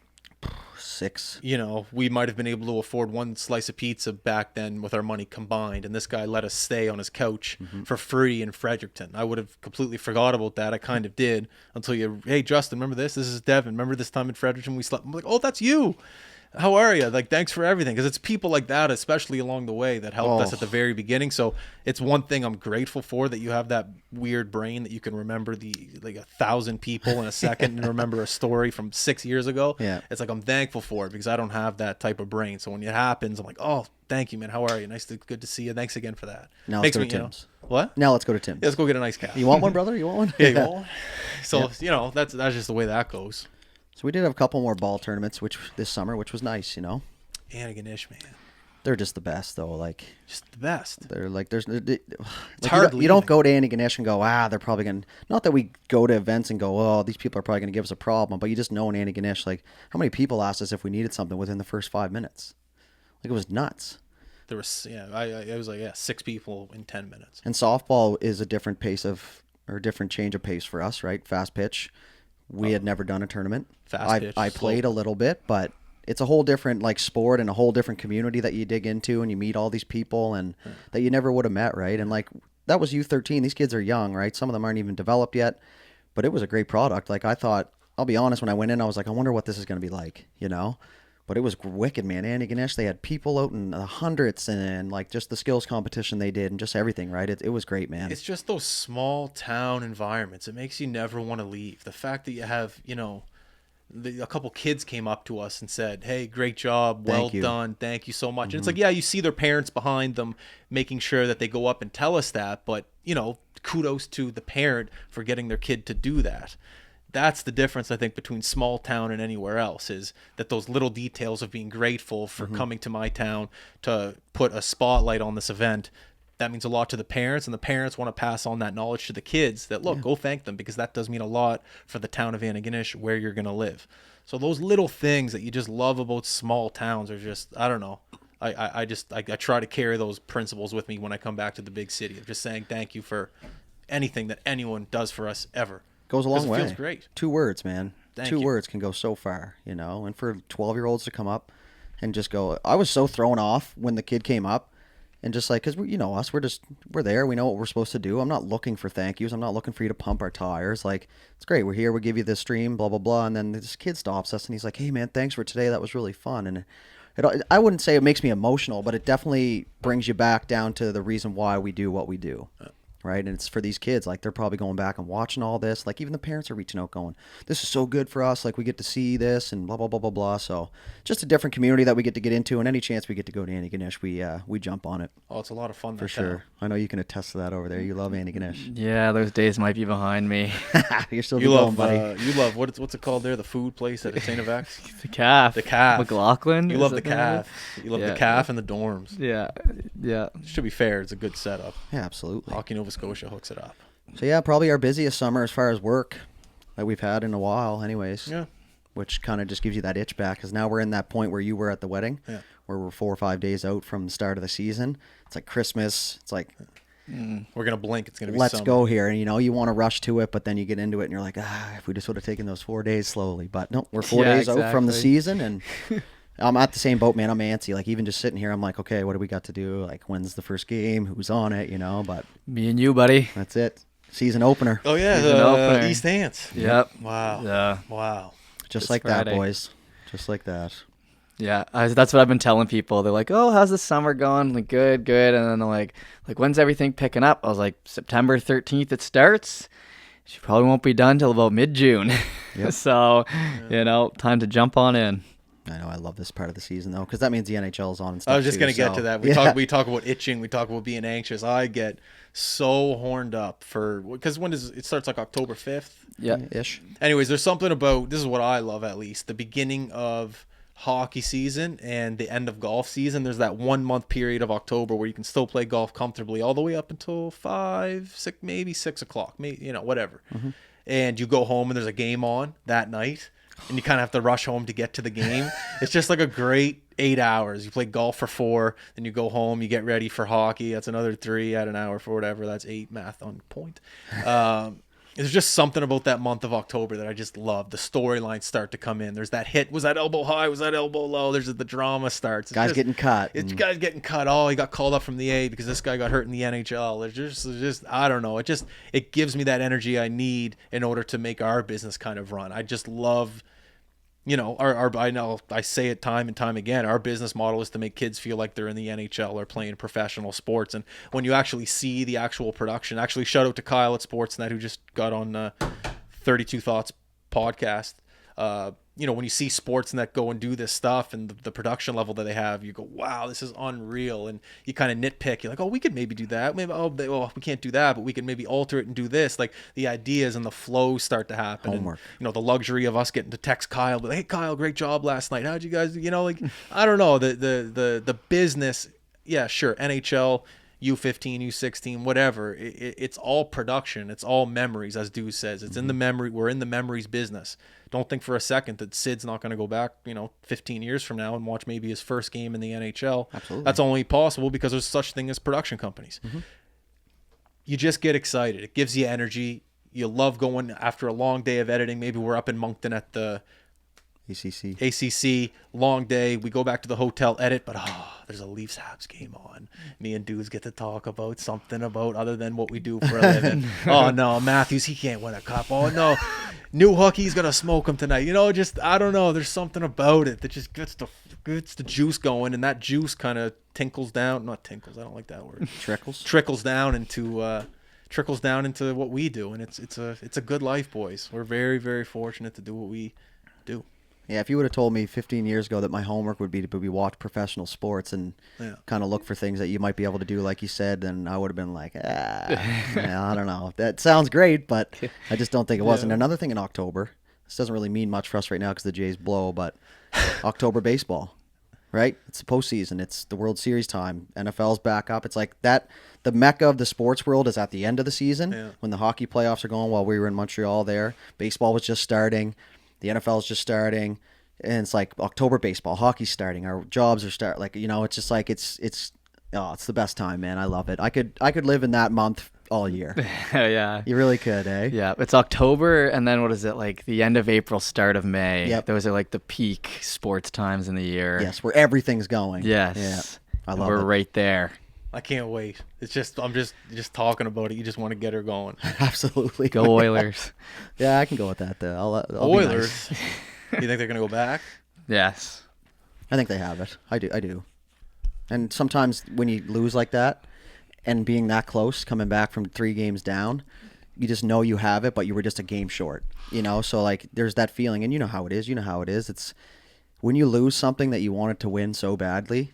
6. You know, we might have been able to afford one slice of pizza back then with our money combined, and this guy let us stay on his couch for free in Fredericton. I would have completely forgot about that. I kind of did until hey, Justin, remember this? This is Devin. Remember this time in Fredericton we slept? I'm like, oh, that's you. How are you? Like, thanks for everything. Because it's people like that, especially along the way, that helped us at the very beginning. So it's one thing I'm grateful for, that you have that weird brain that you can remember like 1,000 people in a second and remember a story from 6 years ago. Yeah. It's like I'm thankful for it because I don't have that type of brain. So when it happens, I'm like, oh, thank you, man. How are you? Good to see you. Thanks again for that. Now let's go to Tim's. What? Now let's go to Tim's. Yeah, let's go get a nice cap. You want one, brother? You want one? Yeah, you want one? So, you know, that's just the way that goes. So we did have a couple more ball tournaments this summer, which was nice, you know. Antigonish, man. They're just the best, though. Like, just the best. They're like, it's like hard. You don't go to Antigonish and go, they're probably going to. Not that we go to events and go, oh, these people are probably going to give us a problem, but you just know in Antigonish, like, how many people asked us if we needed something within the first 5 minutes? Like, it was nuts. There was, it was like 6 people in 10 minutes. And softball is a different different change of pace for us, right? Fast pitch. We had never done a tournament. Fast pitch. I played a little bit, but it's a whole different like sport and a whole different community that you dig into, and you meet all these people and that you never would have met, right? And like that was U13. These kids are young, right? Some of them aren't even developed yet, but it was a great product. Like I thought, I'll be honest, when I went in, I was like, I wonder what this is going to be like, you know? But it was wicked, man. Antigonish, they had people out in the hundreds, and like just the skills competition they did and just everything, right? It was great, man. It's just those small town environments. It makes you never want to leave. The fact that you have, you know, a couple kids came up to us and said, hey, great job. Well done. Thank you so much. And it's like, yeah, you see their parents behind them making sure that they go up and tell us that. But, you know, kudos to the parent for getting their kid to do that. That's the difference, I think, between small town and anywhere else, is that those little details of being grateful for coming to my town to put a spotlight on this event, that means a lot to the parents, and the parents want to pass on that knowledge to the kids that, look, go thank them, because that does mean a lot for the town of Antigonish, where you're going to live. So those little things that you just love about small towns are just, I don't know. I try to carry those principles with me when I come back to the big city, of just saying thank you for anything that anyone does for us ever. Goes a long way. It feels great. 2 words, man. Thank Two you. words can go so far, you know. And for 12-year-olds to come up and just go, I was so thrown off when the kid came up, and just like, because you know us, we're there, we know what we're supposed to do. I'm not looking for thank yous. I'm not looking for you to pump our tires. Like, it's great. We're here. We give you this stream, blah blah blah. And then this kid stops us and he's like, hey man, thanks for today. That was really fun. And I wouldn't say it makes me emotional, but it definitely brings you back down to the reason why we do what we do. Right. And it's for these kids, like they're probably going back and watching all this. Like even the parents are reaching out going, this is so good for us. Like we get to see this and blah, blah, blah, blah, blah. So just a different community that we get into. And any chance we get to go to Antigonish, we jump on it. Oh, it's a lot of fun. For sure. I know you can attest to that over there. You love Antigonish. Yeah, those days might be behind me. You're still you going, love, buddy. You love, what's it called there? The food place at St. X? The calf. The calf. McLaughlin. You love the calf. You love the calf and the dorms. Yeah. Yeah. Should be fair. It's a good setup. Yeah, absolutely. Hockey Nova Scotia hooks it up. So yeah, probably our busiest summer as far as work that we've had in a while anyways. Yeah. Which kind of just gives you that itch back, because now we're in that point where you were at the wedding, where we're 4 or 5 days out from the start of the season. It's like Christmas. It's like, we're going to blink. It's going to be let's summer. go here. And, you know, you want to rush to it, but then you get into it and you're like, if we just would have taken those 4 days slowly. But no, we're 4 days out from the season, and I'm at the same boat, man. I'm antsy. Like, even just sitting here, I'm like, okay, what do we got to do? Like, when's the first game? Who's on it? You know, but me and you, buddy. That's it. Season opener. Oh, yeah. Season opener. East Hants. Yep. Wow. Yeah. Wow. Just It's like Friday. that, boys. Just like that. Yeah, that's what I've been telling people. They're like, "Oh, how's the summer going?" Like, good. And then they're like, when's everything picking up? I was like, September 13th it starts. She probably won't be done till about mid-June. Yep. So, you know, time to jump on in. I know. I love this part of the season though, because that means the NHL is on and stuff. I was just too, going to get so- to that. We talk about itching. We talk about being anxious. I get so horned up because when does it starts, like October 5th? Yeah. ish. Anyways, there's something about, this is what I love, at least the beginning of hockey season and the end of golf season. There's that 1 month period of October where you can still play golf comfortably all the way up until 5, 6, maybe 6 o'clock, maybe, whatever. And you go home and there's a game on that night, and you kind of have to rush home to get to the game. It's just like a great 8 hours. You play golf for 4, then you go home, you get ready for hockey. That's another 3, add an hour for whatever. That's 8, math on point. There's just something about that month of October that I just love. The storylines start to come in. There's that hit. Was that elbow high? Was that elbow low? There's the drama starts. Guys getting cut. It's guys getting cut. Oh, he got called up from the A because this guy got hurt in the NHL. It's just I don't know. It gives me that energy I need in order to make our business kind of run. I just love, I know I say it time and time again, our business model is to make kids feel like they're in the NHL or playing professional sports. And when you actually see the actual production, actually shout out to Kyle at Sportsnet, who just got on 32 Thoughts podcast. When you see Sportsnet go and do this stuff and the production level that they have, you go, wow, this is unreal. And you kind of nitpick. You're like, oh, we could maybe do that. Maybe, we can't do that, but we can maybe alter it and do this. Like the ideas and the flows start to happen. Homework. And, the luxury of us getting to text Kyle, but hey, Kyle, great job last night. How'd you guys, I don't know, the business. Yeah, sure. NHL, U15, U16, whatever. It's all production. It's all memories, as Deuce says. It's in the memory. We're in the memories business. Don't think for a second that Sid's not going to go back, 15 years from now and watch maybe his first game in the NHL. Absolutely. That's only possible because there's such thing as production companies. You just get excited. It gives you energy. You love going after a long day of editing. Maybe we're up in Moncton at the ACC, long day. We go back to the hotel, edit, but there's a Leafs Habs game on. Me and dudes get to talk about something about other than what we do for a living. Oh no, Matthews, he can't win a cup. Oh no, New Hook, he's gonna smoke him tonight. Just I don't know. There's something about it that just gets the juice going, and that juice kind of tinkles down. Not tinkles. I don't like that word. Trickles down into what we do, and it's a good life, boys. We're very, very fortunate to do what we do. Yeah, if you would have told me 15 years ago that my homework would be to watch professional sports and kind of look for things that you might be able to do, like you said, then I would have been like, I don't know. That sounds great, but I just don't think it was. And another thing in October, this doesn't really mean much for us right now because the Jays blow, but October baseball, right? It's the postseason. It's the World Series time. NFL's back up. It's like that. The mecca of the sports world is at the end of the season when the hockey playoffs are going while we were in Montreal there. Baseball was just starting. The NFL is just starting, and it's like October baseball, hockey's starting, our jobs are starting. Like, it's just like it's the best time, man. I love it. I could live in that month all year. Yeah, you really could, eh? Yeah, it's October, and then what is it, like the end of April, start of May? Yep. Those are like the peak sports times in the year. Yes, where everything's going. Yes, yeah, I love it. We're right there. I can't wait. It's just I'm just talking about it. You just want to get her going. Absolutely. Go Oilers. Yeah, I can go with that though. I'll Oilers. Be nice. You think they're gonna go back? Yes. I think they have it. I do. And sometimes when you lose like that, and being that close, coming back from 3 games down, you just know you have it, but you were just a game short. So like there's that feeling, and you know how it is. It's when you lose something that you wanted to win so badly.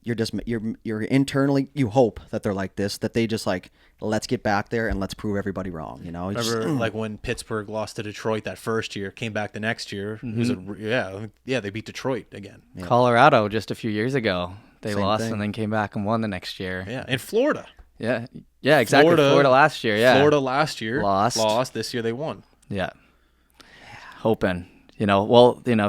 You're internally, you hope that they're like this, that they just like, let's get back there and let's prove everybody wrong. Remember like when Pittsburgh lost to Detroit that first year, came back the next year. They beat Detroit again. Yeah. Colorado just a few years ago, they Same lost thing. and then came back and won the next year. Yeah, in Florida. Yeah, exactly. Florida last year. Yeah, Florida last year lost. This year they won. Yeah, hoping.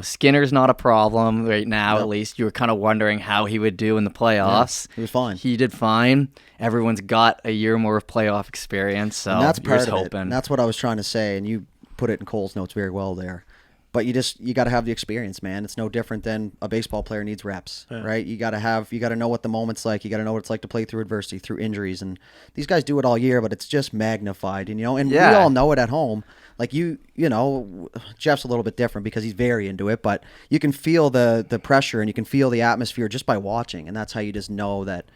Skinner's not a problem right now. Nope. At least you were kind of wondering how he would do in the playoffs. Yeah, he was fine. He did fine. Everyone's got a year more of playoff experience, so And that's you're part just of it. hoping. And that's what I was trying to say, and you put it in Cole's notes very well there. But you got to have the experience, man. It's no different than a baseball player needs reps, right? You got to know what the moment's like. You got to know what it's like to play through adversity, through injuries, and these guys do it all year, but it's just magnified, and we all know it at home. Like Jeff's a little bit different because he's very into it, but you can feel the pressure and you can feel the atmosphere just by watching, and that's how you just know that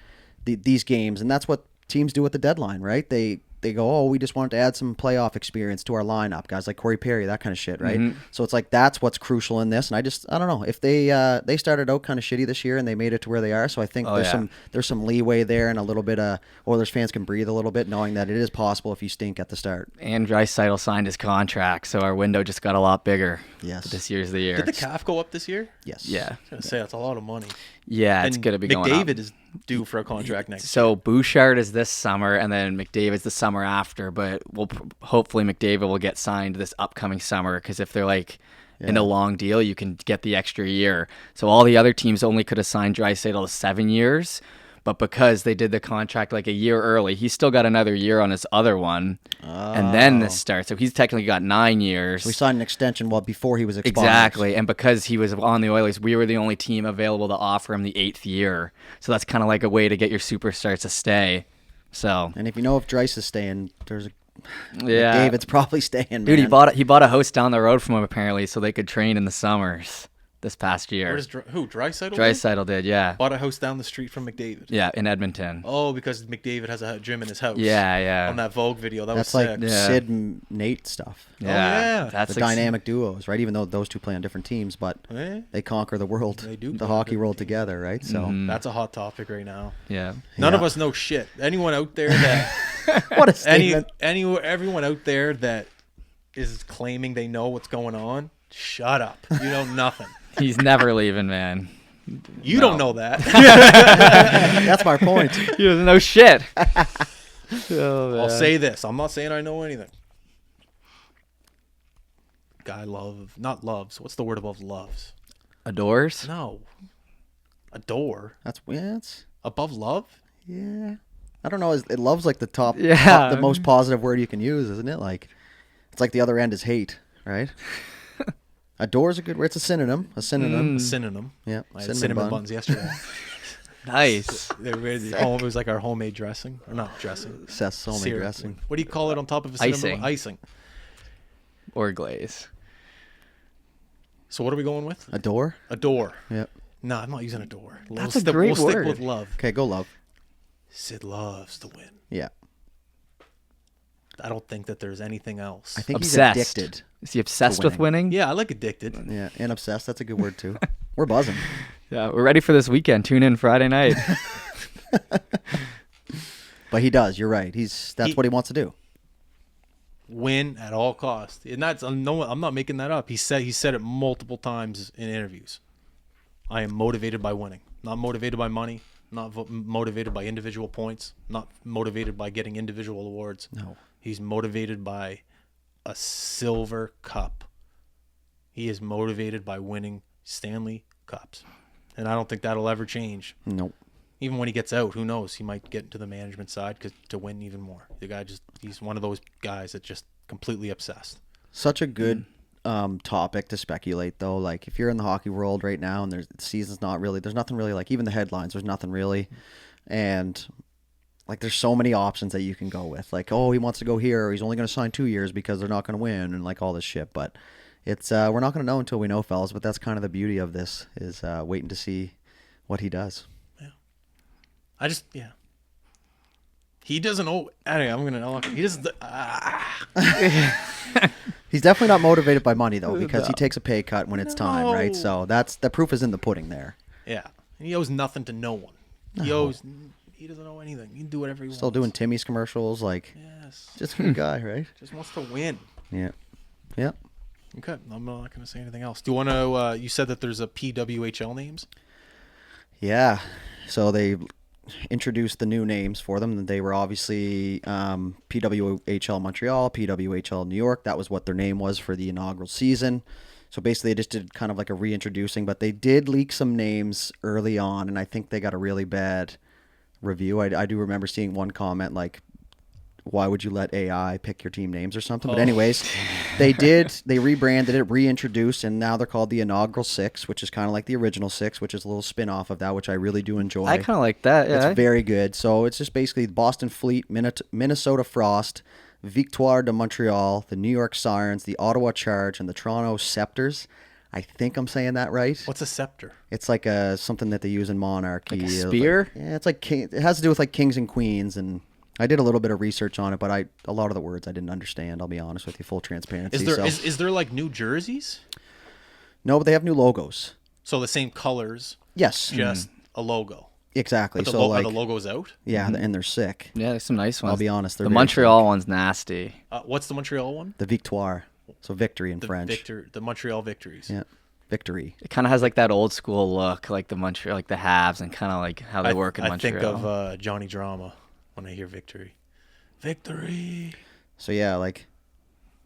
these games, and that's what teams do at the deadline, right? They they go, oh, we just wanted to add some playoff experience to our lineup, guys like Corey Perry, that kind of shit, right? So it's like that's what's crucial in this. And I don't know if they started out kind of shitty this year and they made it to where they are. So I think there's some leeway there, and a little bit of Oilers fans can breathe a little bit, knowing that it is possible if you stink at the start. And Draisaitl signed his contract, so our window just got a lot bigger. Yes. This year's the year. Did the calf go up this year? Yes. Yeah. I was gonna say that's a lot of money. Yeah, it's And going to be going up. McDavid is due for a contract next year. So Bouchard is this summer, and then McDavid's the summer after. But hopefully McDavid will get signed this upcoming summer, because if they're like in a long deal, you can get the extra year. So all the other teams only could have signed Draisaitl to 7 years, but because they did the contract like a year early, he's still got another year on his other one, and then this starts. So he's technically got 9 years. We signed an extension before he was expired. Exactly, and because he was on the Oilers, we were the only team available to offer him the 8th year. So that's kind of like a way to get your superstars to stay. So, And if you know if Dreiss is staying, there's a yeah, David's probably staying. dude, man. he bought a house down the road from him apparently, so they could train in the summers this past year. Where does Draisaitl? Draisaitl did, yeah, Bought a house down the street from McDavid. yeah, in Edmonton. Oh, because McDavid has a gym in his house. Yeah. On that Vogue video, That's was like sick. Yeah. Sid and Nate stuff. yeah. That's The dynamic duos, right? Even though those two play on different teams, but Eh? they conquer the world, They do the play hockey on world together, right? So That's a hot topic right now. Yeah. None Yeah. of us know shit. Anyone out there that what a statement. everyone out there that is claiming they know what's going on, shut up. You know nothing. He's never leaving, man. You don't know that. That's my point. He doesn't know shit. Oh, I'll man. say this. I'm not saying I know anything. Guy not loves. What's the word above loves? Adores? No. Adore. It's Above love? yeah. I don't know. It loves like the Yeah. the most positive word you can use, isn't it? Like, it's like the other end is hate, right? Adore is a good word. It's a synonym. A synonym. A synonym. Yeah. I had cinnamon buns yesterday. Nice. It was like our homemade dressing. Or not dressing. Seth's homemade Syrup. dressing. What do you call it on top of a cinnamon Icing. bun? Icing. Or glaze. So what are we going with? Adore. Adore. Yep. No, I'm not using adore. That's a great we'll stick word. with love. Okay, go love. Sid loves to win. Yeah. I don't think that there's anything else. I think Obsessed. he's addicted. Is he obsessed To with winning? Yeah, I like addicted. Yeah, and obsessed. That's a good word too. We're buzzing. Yeah, we're ready for this weekend. Tune in Friday night. But he does. You're right. That's what he wants to do. Win at all costs. And that's I'm not making that up. He said it multiple times in interviews. I am motivated by winning. Not motivated by money. Not motivated by individual points. Not motivated by getting individual awards. No. He's motivated by a silver cup. He is motivated by winning Stanley Cups. And I don't think that'll ever change. Nope. Even when he gets out, who knows? He might get into the management side to win even more. The guy he's one of those guys that just completely obsessed. Such a good topic to speculate, though. Like, if you're in the hockey world right now and the season's not really, there's nothing really, like, even the headlines, there's nothing really. And, like, there's so many options that you can go with. Like, oh, he wants to go here, or he's only going to sign 2 years because they're not going to win, and, like, all this shit. But it's, we're not going to know until we know, fellas. But that's kind of the beauty of this, is waiting to see what he does. He doesn't know. Anyway, he doesn't. He's definitely not motivated by money, though, because he takes a pay cut when it's time, right? No. So the proof is in the pudding there. Yeah. He owes nothing to no one. He doesn't owe anything. He can do whatever he wants. Still doing Timmy's commercials, like, Yes. just a good guy, right? Just wants to win. Yeah. Yeah. Okay. I'm not going to say anything else. Do you want to? You said that there's a PWHL names. Yeah. So they introduced the new names for them. They were obviously PWHL Montreal, PWHL New York. That was what their name was for the inaugural season. So basically they just did kind of like a reintroducing, but they did leak some names early on, and I think they got a really bad review. I do remember seeing one comment like, why would you let AI pick your team names or something? But anyways, they rebranded it, reintroduced, and now they're called the Inaugural Six, which is kind of like the original Six, which is a little spin-off of that, which I really do enjoy. I kind of like that. Yeah. It's very good. So it's just basically Boston Fleet, Minnesota Frost, Victoire de Montreal, the New York Sirens, the Ottawa Charge, and the Toronto Scepters. I think I'm saying that right. What's a scepter? It's like something that they use in Monarchy. Like a spear? Yeah, it's like it has to do with like kings and queens and I did a little bit of research on it, but a lot of the words I didn't understand. I'll be honest with you, full transparency. Is there like new jerseys? No, but they have new logos. So the same colors, Yes, just a logo. exactly. But so are like, the logos out? yeah, and they're sick. Yeah, there's some nice ones. I'll be honest, they're the very Montreal sick. one's nasty. What's the Montreal one? The Victoire, so victory in The French. the Montreal Victories. Yeah, victory. It kind of has like that old school look, like the Montreal, like the Habs, and kind of like how they work in I Montreal. think of Johnny Drama when I hear victory. Victory. So yeah, like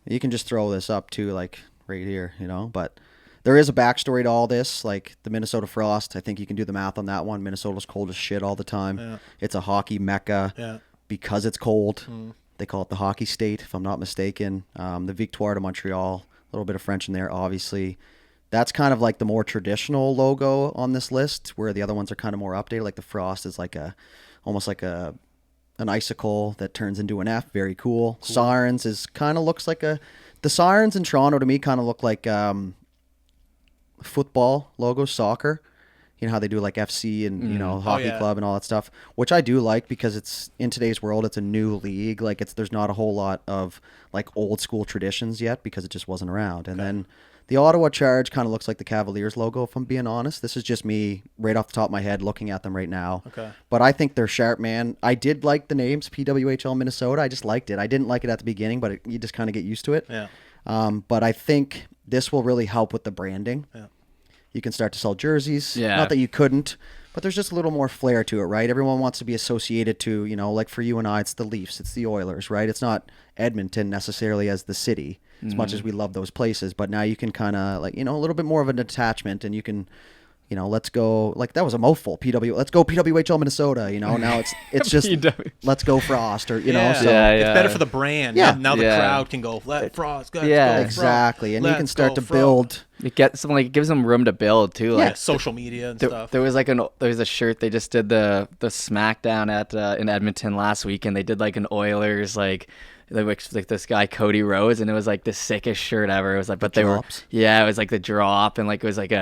you can just throw this up too, like right here, But there is a backstory to all this. Like the Minnesota Frost, I think you can do the math on that one. Minnesota's cold as shit all the time. Yeah. It's a hockey mecca. Yeah. Because it's cold. They call it the hockey state, if I'm not mistaken. The Victoire de Montreal, a little bit of French in there, obviously. That's kind of like the more traditional logo on this list, where the other ones are kind of more updated. Like the Frost is like almost like an icicle that turns into an F. Very cool. Sirens looks like the Sirens in Toronto to me kind of look like football logos, soccer. You know how they do like FC and hockey club and all that stuff, which I do like because it's in today's world. It's a new league. Like there's not a whole lot of like old school traditions yet because it just wasn't around. And then the Ottawa Charge kind of looks like the Cavaliers logo. If I'm being honest, this is just me right off the top of my head looking at them right now. Okay. But I think they're sharp, man. I did like the names PWHL Minnesota. I just liked it. I didn't like it at the beginning, but you just kind of get used to it. Yeah. But I think this will really help with the branding. Yeah. You can start to sell jerseys. Yeah. Not that you couldn't, but there's just a little more flair to it, right? Everyone wants to be associated to, like for you and I, it's the Leafs, it's the Oilers, right? It's not Edmonton necessarily as the city, as much as we love those places. But now you can kind of like, a little bit more of an attachment, and you can, let's go, like that was a mouthful, let's go PWHL Minnesota, now it's just, let's go Frost, or, so. It's better for the brand. Yeah. Now the crowd can go, let Frost go. Yeah. Go, Exactly. And you can Let's start go, to build. It gives them room to build too. Yeah, Like social media and stuff. there was a shirt they just did the SmackDown at in Edmonton last week, and they did like an Oilers like this guy Cody Rhodes, and it was like the sickest shirt ever. It was like, but they drops? it was like the drop, and like it was like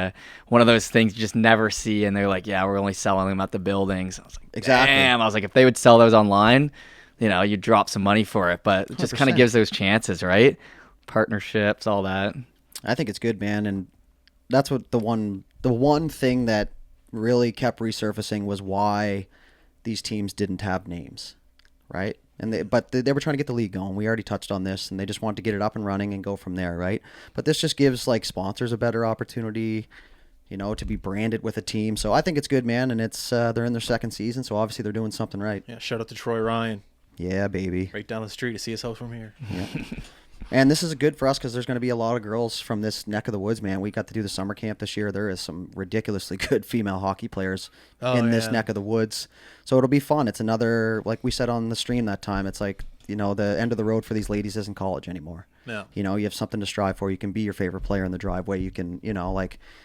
one of those things you just never see, and they're like, yeah, we're only selling them at the buildings. I was like, Exactly. damn. I was like, if they would sell those online, you drop some money for it, but it just kind of 100%. gives those chances, right? Partnerships, all that. I think it's good, man, and that's what the one thing that really kept resurfacing was why these teams didn't have names, right? And they were trying to get the league going. We already touched on this, and they just wanted to get it up and running and go from there, right? But this just gives like sponsors a better opportunity, to be branded with a team. So I think it's good, man, and it's they're in their second season, so obviously they're doing something right. Yeah, shout out to Troy Ryan. Yeah, baby. Right down the street to see his house from here. Yeah. And this is good for us because there's going to be a lot of girls from this neck of the woods, man. We got to do the summer camp this year. There is some ridiculously good female hockey players in this neck of the woods. So it'll be fun. It's another, like we said on the stream that time, it's like, the end of the road for these ladies isn't college anymore. Yeah. You have something to strive for. You can be your favorite player in the driveway. You can,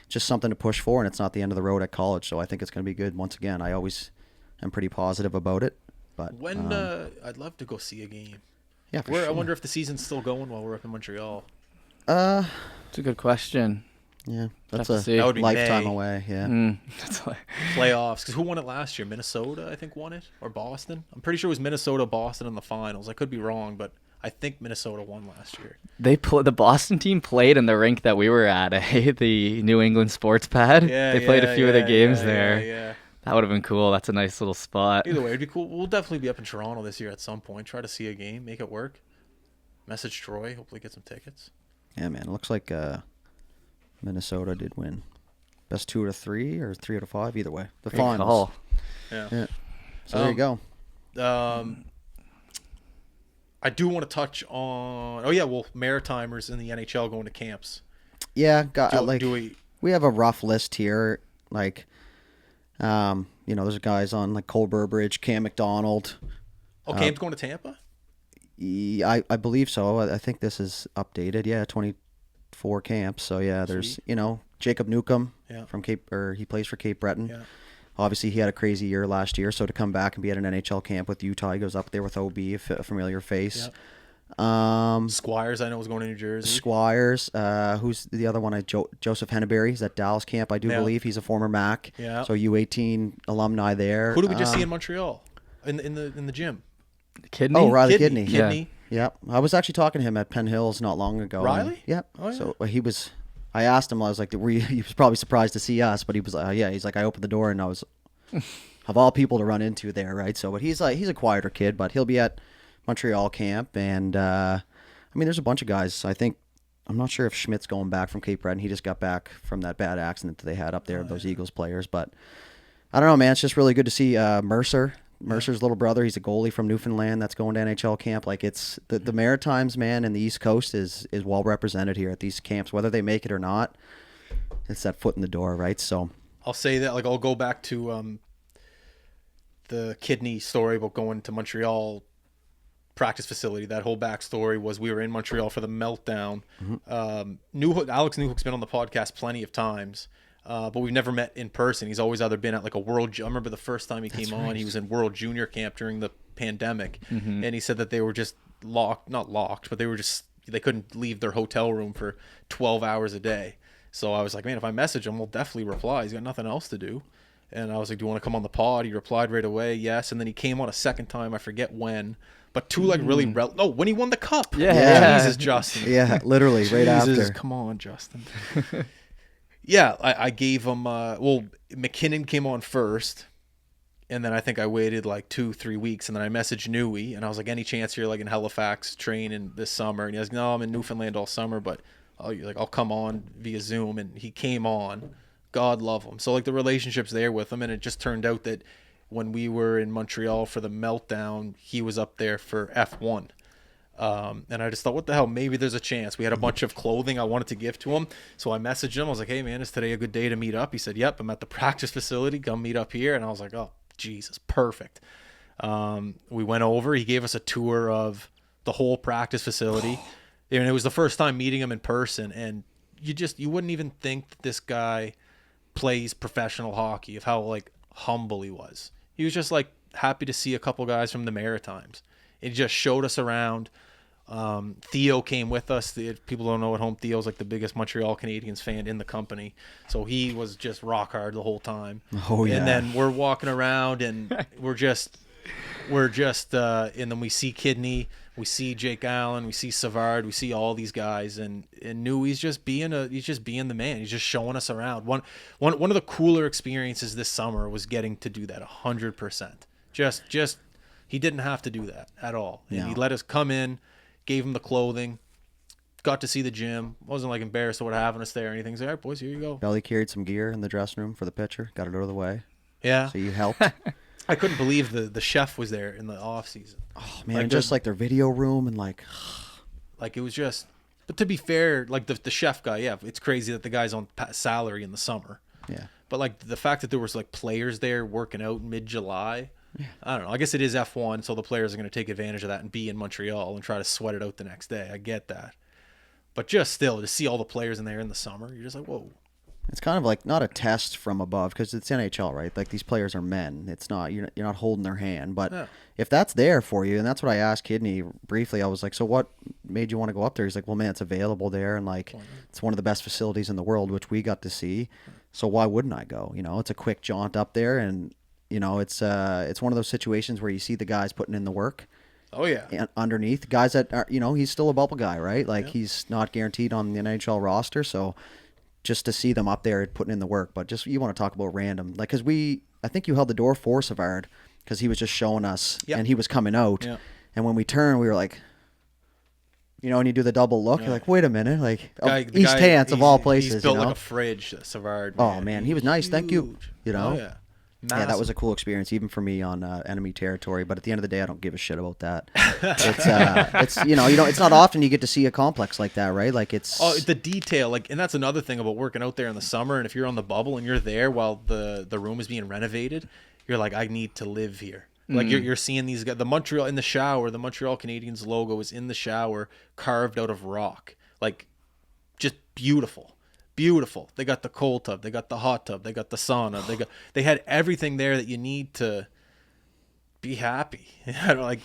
just something to push for, and it's not the end of the road at college. So I think it's going to be good. Once again, I always am pretty positive about it. But When I'd love to go see a game. yeah, for sure. I wonder if the season's still going while we're up in Montreal. It's a good question. Yeah, that's Have to see. That would be lifetime May. away. Yeah. That's like, Playoffs. Because who won it last year? Minnesota, I think, won it? Or Boston? I'm pretty sure it was Minnesota, Boston in the finals. I could be wrong, but I think Minnesota won last year. the Boston team played in the rink that we were at, the New England Sports Pad. Yeah, They played a few of the games yeah, there. Yeah. That would have been cool. That's a nice little spot. Either way, it'd be cool. We'll definitely be up in Toronto this year at some point. Try to see a game, make it work. Message Troy, hopefully get some tickets. Yeah, man. It looks like Minnesota did win. Best 2 out of 3 or 3 out of 5, either way. The Great finals. call. Yeah. So there you go. I do want to touch on. Oh yeah, well, Maritimers in the NHL going to camps. Yeah, we have a rough list here. Like, there's guys on like Cole Burbridge, Cam McDonald. Oh, Cam's going to Tampa. I believe so. I think this is updated. Yeah, 24 camps. So yeah, there's Jacob Newcomb from he plays for Cape Breton. Yeah. Obviously, he had a crazy year last year. So to come back and be at an NHL camp with Utah, he goes up there with OB, a familiar face. Yeah. Squires, I know, was going to New Jersey. Squires, who's the other one? Joseph Henneberry. He's at Dallas camp, I do believe. He's a former Mac. Yeah. So U18 alumni there. Who did we just see in Montreal in the gym? Kidney. Oh, Riley Kidney. Kidney. Yeah, I was actually talking to him at Penn Hills not long ago. Riley? Yep. Oh, yeah. So he was. I asked him. I was like, he was probably surprised to see us, but he was like, yeah. He's like, I opened the door and I was, of all people to run into there, right? So, but he's a quieter kid, but he'll be at Montreal camp, and I mean, there's a bunch of guys. I'm not sure if Schmidt's going back from Cape Breton. He just got back from that bad accident that they had up there, those Eagles players. But I don't know, man. It's just really good to see Mercer. Mercer's little brother, he's a goalie from Newfoundland that's going to NHL camp. Like, it's the Maritimes, man, and the East Coast is well represented here at these camps, whether they make it or not. It's that foot in the door, right? So I'll say that, like, I'll go back to the Kidney story about going to Montreal practice facility. That whole backstory was we were in Montreal for the meltdown. Alex Newhook's been on the podcast plenty of times. But we've never met in person. He's always either been at like a I remember the first time he came on, he was in World Junior Camp during the pandemic. And he said that they were just not locked, but they couldn't leave their hotel room for 12 hours a day. So I was like, man, if I message him, we'll definitely reply. He's got nothing else to do. And I was like, do you want to come on the pod? He replied right away, yes. And then he came on a second time. I forget when. But two, like, really... when he won the cup. Yeah. Jesus, Justin. yeah, literally right Jesus, after. come on, Justin. Yeah, I gave him... McKinnon came on first. And then I think I waited like 2-3 weeks. And then I messaged Newey. And I was like, any chance you're like in Halifax training this summer? And he was like, no, I'm in Newfoundland all summer. But I'll come on via Zoom. And he came on. God love him. So like the relationship's there with him. And it just turned out that when we were in Montreal for the meltdown, he was up there for F1. And I just thought, what the hell? Maybe there's a chance. We had a bunch of clothing I wanted to give to him. So I messaged him. I was like, hey, man, is today a good day to meet up? He said, yep, I'm at the practice facility. Come meet up here. And I was like, oh, Jesus, perfect. We went over. He gave us a tour of the whole practice facility. And it was the first time meeting him in person. And you wouldn't even think that this guy plays professional hockey, of how like humble he was. He was just like happy to see a couple guys from the Maritimes. He just showed us around. Theo came with us. People don't know at home, Theo's like the biggest Montreal Canadiens fan in the company. So he was just rock hard the whole time. Oh yeah. And then we're walking around and we're just and then we see Kidney, we see Jake Allen, we see Savard, we see all these guys, and Newey's just being the man. He's just showing us around. One of the cooler experiences this summer was getting to do that 100%. Just he didn't have to do that at all. And he let us come in, gave him the clothing, got to see the gym. Wasn't like embarrassed about having us there or anything. He's like, all right, boys, here you go. Belly carried some gear in the dressing room for the pitcher. Got it out of the way. Yeah. So you helped. I couldn't believe the chef was there in the off season. Oh man, just like their video room and like it was just. But to be fair, like the chef guy, yeah, it's crazy that the guy's on salary in the summer. Yeah. But like the fact that there was like players there working out mid-July, I don't know. I guess it is F1, so the players are going to take advantage of that and be in Montreal and try to sweat it out the next day. I get that. But just still, to see all the players in there in the summer, you're just like, whoa. It's kind of like not a test from above because it's NHL, right? Like these players are men. It's not you're not holding their hand. But if that's there for you, and that's what I asked Kidney briefly, I was like, so what made you want to go up there? He's like, well, man, it's available there, and like it's one of the best facilities in the world, which we got to see. So why wouldn't I go? You know, it's a quick jaunt up there, and you know, it's one of those situations where you see the guys putting in the work. Oh yeah. And underneath guys that are, you know, he's still a bubble guy, right? Like he's not guaranteed on the NHL roster, so. Just to see them up there putting in the work, but just you want to talk about random, like because I think you held the door for Savard because he was just showing us and he was coming out, and when we turned, we were like, you know, and you do the double look, you're like, wait a minute, like East Hants of all places, he's built you know? like a fridge, Savard. Oh man, he was nice, thank you. You know, Oh, yeah. Yeah, that Massive. was a cool experience, even for me on enemy territory. But at the end of the day, I don't give a shit about that. It's you know, it's not often you get to see a complex like that, right? Like it's the detail, like, and that's another thing about working out there in the summer. And if you're on the bubble and you're there while the room is being renovated, you're like, I need to live here. Like you're seeing these guys, the Montreal in the shower, the Montreal Canadiens logo is in the shower, carved out of rock, like just beautiful. Beautiful. They got the cold tub. They got the hot tub. They got the sauna. They had everything there that you need to be happy. You know, like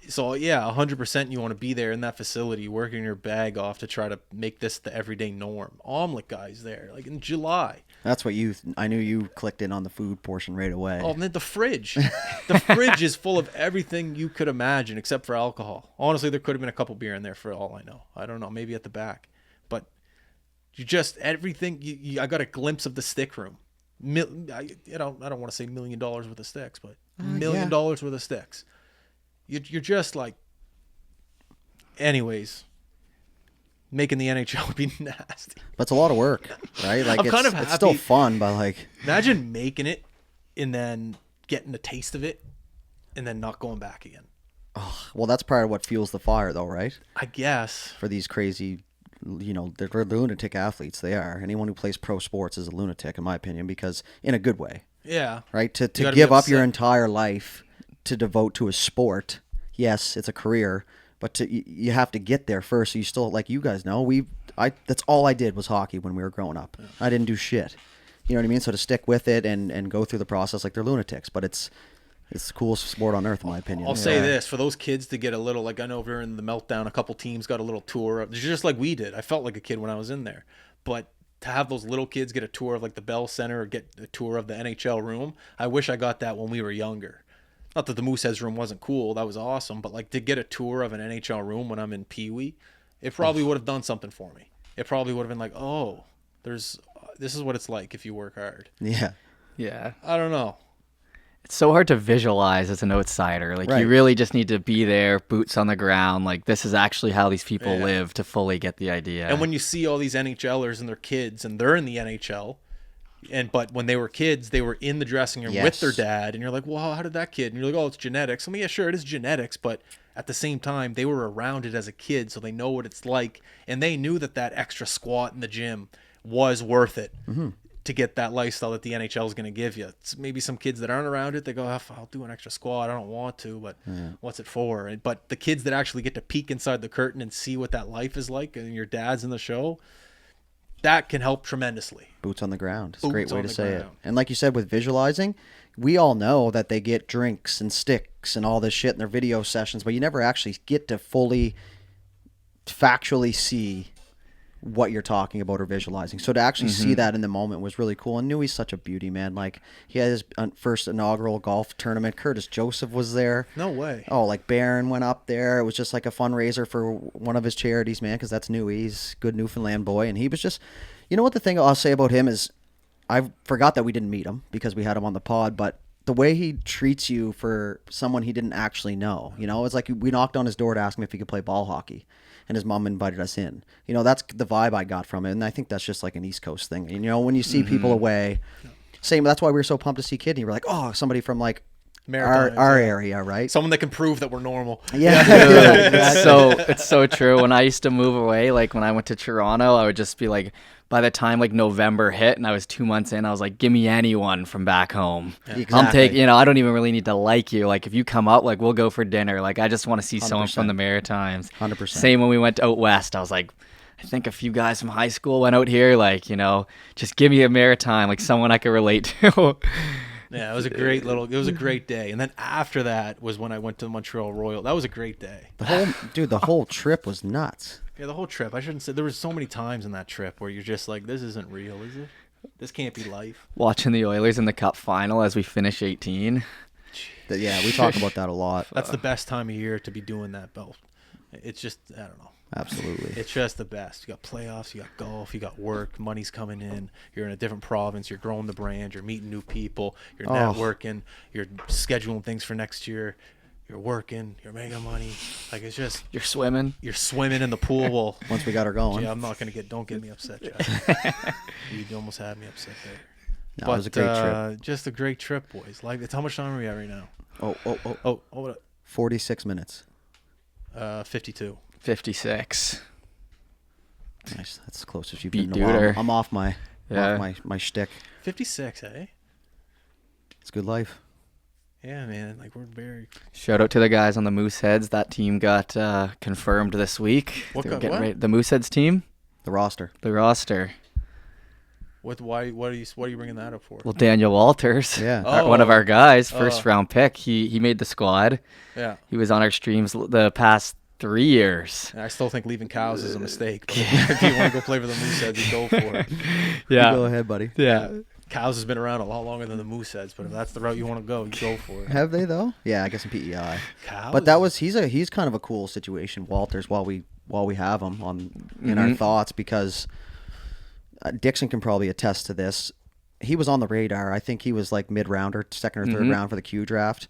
So yeah, 100% you want to be there in that facility, working your bag off to try to make this the everyday norm. Omelet guys there, like in July. That's what I knew you clicked in on the food portion right away. Oh, and then the fridge. The fridge is full of everything you could imagine except for alcohol. Honestly, there could have been a couple beer in there for all I know. I don't know, maybe at the back. But you just, everything, I got a glimpse of the stick room. I don't want to say $1 million worth of sticks, but $1 million worth of sticks. You're just like, anyways, making the NHL would be nasty. But it's a lot of work, right? Like, I'm kind of happy. It's still fun, but like, imagine making it and then getting a taste of it and then not going back again. oh, well, that's part of what fuels the fire, though, right? I guess. For these crazy, they're lunatic athletes. They are. Anyone who plays pro sports is a lunatic, in my opinion, because in a good way, Yeah. right? To gotta give be up your upset. entire life to devote to a sport. Yes, it's a career, but you have to get there first. So you still, like you guys know, that's all I did was hockey when we were growing up. Yeah. I didn't do shit. You know what I mean? So to stick with it and go through the process, like, they're lunatics, but it's the coolest sport on earth, in my opinion. I'll say this, for those kids to get a little, like, I know during the meltdown, a couple teams got a little tour of, just like we did. I felt like a kid when I was in there. But to have those little kids get a tour of, like, the Bell Center or get a tour of the NHL room, I wish I got that when we were younger. Not that the Mooseheads room wasn't cool. That was awesome. But, like, to get a tour of an NHL room when I'm in Pee Wee, it probably would have done something for me. It probably would have been like, oh, this is what it's like if you work hard. Yeah. Yeah. I don't know. It's so hard to visualize as an outsider. Like, Right. you really just need to be there, boots on the ground. Like, this is actually how these people Yeah. live to fully get the idea. And when you see all these NHLers and their kids, and they're in the NHL, but when they were kids, they were in the dressing room with their Yes. dad, and you're like, well, how did that kid? And you're like, oh, it's genetics. I mean, yeah, sure, it is genetics, but at the same time, they were around it as a kid, so they know what it's like, and they knew that extra squat in the gym was worth it to get that lifestyle that the NHL is going to give you. It's maybe some kids that aren't around it, they go, oh, I'll do an extra squat. I don't want to, but what's it for? But the kids that actually get to peek inside the curtain and see what that life is like, and your dad's in the show, that can help tremendously. Boots on the ground. It's a great Boots way on to the say it. ground. And like you said, with visualizing, we all know that they get drinks and sticks and all this shit in their video sessions, but you never actually get to fully factually see what you're talking about or visualizing. So to actually see that in the moment was really cool. And Newey's such a beauty, man. Like, he had his first inaugural golf tournament. Curtis Joseph was there. No way. Oh, like Barron went up there. It was just like a fundraiser for one of his charities, man, because that's Newey. He's a good Newfoundland boy. And he was just, you know what the thing I'll say about him is, I forgot that we didn't meet him because we had him on the pod, but the way he treats you for someone he didn't actually know, it's like we knocked on his door to ask him if he could play ball hockey, and his mom invited us in. That's the vibe I got from it, and I think that's just like an East Coast thing. When you see people away, same. That's why we were so pumped to see Kidney. We're like, oh, somebody from like Maritimes, our yeah. area, right? Someone that can prove that we're normal. Yeah, It's so true. When I used to move away, like when I went to Toronto, I would just be like, by the time like November hit and I was 2 months in, I was like, give me anyone from back home. Exactly. I'm taking, I don't even really need to like you. Like, if you come up, like, we'll go for dinner. Like, I just want to see someone from the Maritimes. 100%. Same when we went out west. I was like, I think a few guys from high school went out here. Like, just give me a Maritime, like someone I could relate to. Yeah, it was a great day. And then after that was when I went to the Montreal Royal. That was a great day. the whole trip was nuts. Yeah, the whole trip. I shouldn't say. There was so many times in that trip where you're just like, this isn't real, is it? This can't be life. Watching the Oilers in the Cup final as we finish 18. Yeah, we talk about that a lot. That's the best time of year to be doing that, Bill. It's just, I don't know. Absolutely. It's just the best. You got playoffs, you got golf, you got work, money's coming in, you're in a different province, you're growing the brand, you're meeting new people, you're networking, you're scheduling things for next year, you're working, you're making money. Like, it's just, You're swimming. you're swimming in the pool. Well, Once we got her going. yeah, I'm not going to don't get me upset, Jeff. You almost had me upset there. No, it was a great trip. Just a great trip, boys. Like, it's how much time are we at right now? Oh, What 46 minutes. 52. 56. Nice. That's as close as you've Beat been in a while. Duder. I'm off my Yeah. my shtick. 56, eh? It's good life. Yeah, man. Like, we're very... Shout out to the guys on the Mooseheads. That team got confirmed this week. What They're got getting what? ready- The Mooseheads team, The roster. the roster. Why are you bringing that up for? Well, Daniel Walters, Yeah. one of Oh. our guys, first round pick. He made the squad. Yeah. He was on our streams the past 3 years. And I still think leaving cows is a mistake. But if you want to go play for the Mooseheads, you go for it. Yeah. You go ahead, buddy. Yeah. Cows has been around a lot longer than the Mooseheads, but if that's the route you want to go, you go for it. Have they though? Yeah, I guess in PEI. Cows? But he's kind of a cool situation, Walters. While we have him in our thoughts, because Dixon can probably attest to this. He was on the radar. I think he was like mid-rounder, second or third round for the Q draft,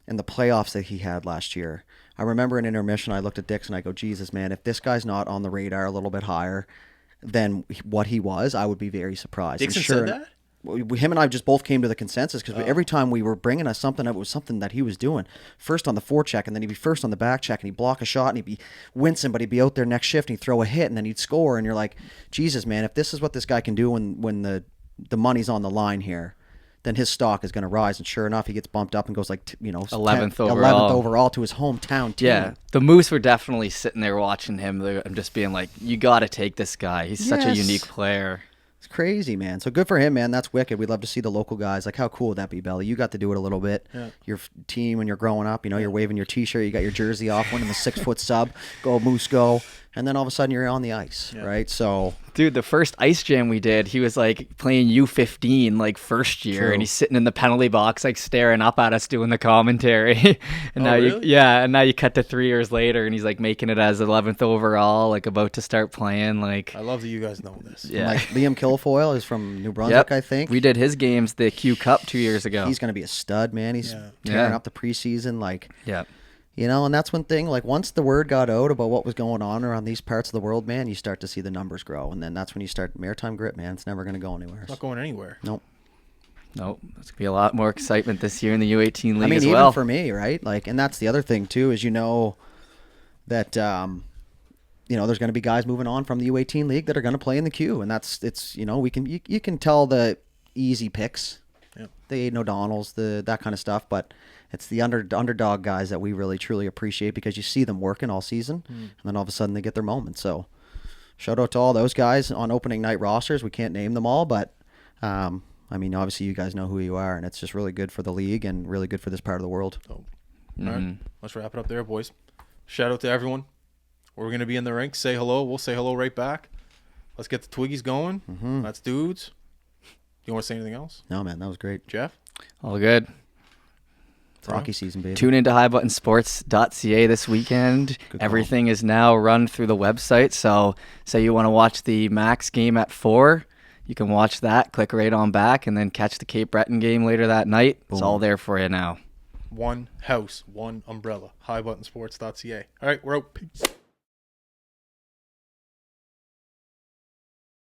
and the playoffs that he had last year. I remember in intermission, I looked at Dixon. I go, Jesus, man, if this guy's not on the radar a little bit higher than what he was, I would be very surprised. Dixon And sure, said that? him and I just both came to the consensus because every time we were bringing us something, it was something that he was doing. First on the forecheck, and then he'd be first on the back check, and he'd block a shot, and he'd be wincing, but he'd be out there next shift, and he'd throw a hit, and then he'd score, and you're like, Jesus, man, if this is what this guy can do when the money's on the line here, then his stock is going to rise. And sure enough, he gets bumped up and goes 11th overall. 11th overall to his hometown team. Yeah, the Moose were definitely sitting there watching him. I'm just being like, you got to take this guy. He's such a Yes. unique player. It's crazy, man. So good for him, man. That's wicked. We'd love to see the local guys. Like, how cool would that be, Belly? You got to do it a little bit. Yeah. Your team when you're growing up, you're waving your T-shirt, you got your jersey off, winning the 6-foot sub, go Moose go, and then all of a sudden you're on the ice, right? So, Dude, the first ice jam we did, he was like playing U15 like first year, True. and he's sitting in the penalty box like staring up at us doing the commentary. And now really? and now you cut to 3 years later, and he's like making it as 11th overall, like about to start playing. Like, I love that you guys know this. yeah, like Liam Kilfoyle is from New Brunswick, I think. we did his games the Q Cup 2 years ago. He's going to be a stud, man. He's Yeah. tearing Yeah. up the preseason, like. yeah. And that's one thing, like once the word got out about what was going on around these parts of the world, man, you start to see the numbers grow. And then that's when you start Maritime Grit, man. It's never going to go anywhere. It's not going anywhere. Nope. Nope, there's gonna be a lot more excitement this year in the U18 league I mean, as even well. for me, right? Like, and that's the other thing too, is that, there's going to be guys moving on from the U18 league that are going to play in the Q. And you can tell the easy picks, the Aiden O'Donnells, that kind of stuff, but it's the underdog guys that we really truly appreciate because you see them working all season, and then all of a sudden they get their moment. So shout out to all those guys on opening night rosters. We can't name them all, but obviously you guys know who you are, and it's just really good for the league and really good for this part of the world. So, all right, let's wrap it up there, boys. Shout out to everyone. We're going to be in the rink. Say hello. We'll say hello right back. Let's get the Twiggies going. That's dudes. You want to say anything else? No, man, that was great. Jeff? All good. It's hockey season, baby. Tune into highbuttonsports.ca this weekend. Good call. Everything is now run through the website. So say you want to watch the Max game at 4, you can watch that, click right on back, and then catch the Cape Breton game later that night. It's all there for you now. One house, one umbrella. highbuttonsports.ca. All right, we're out. Peace.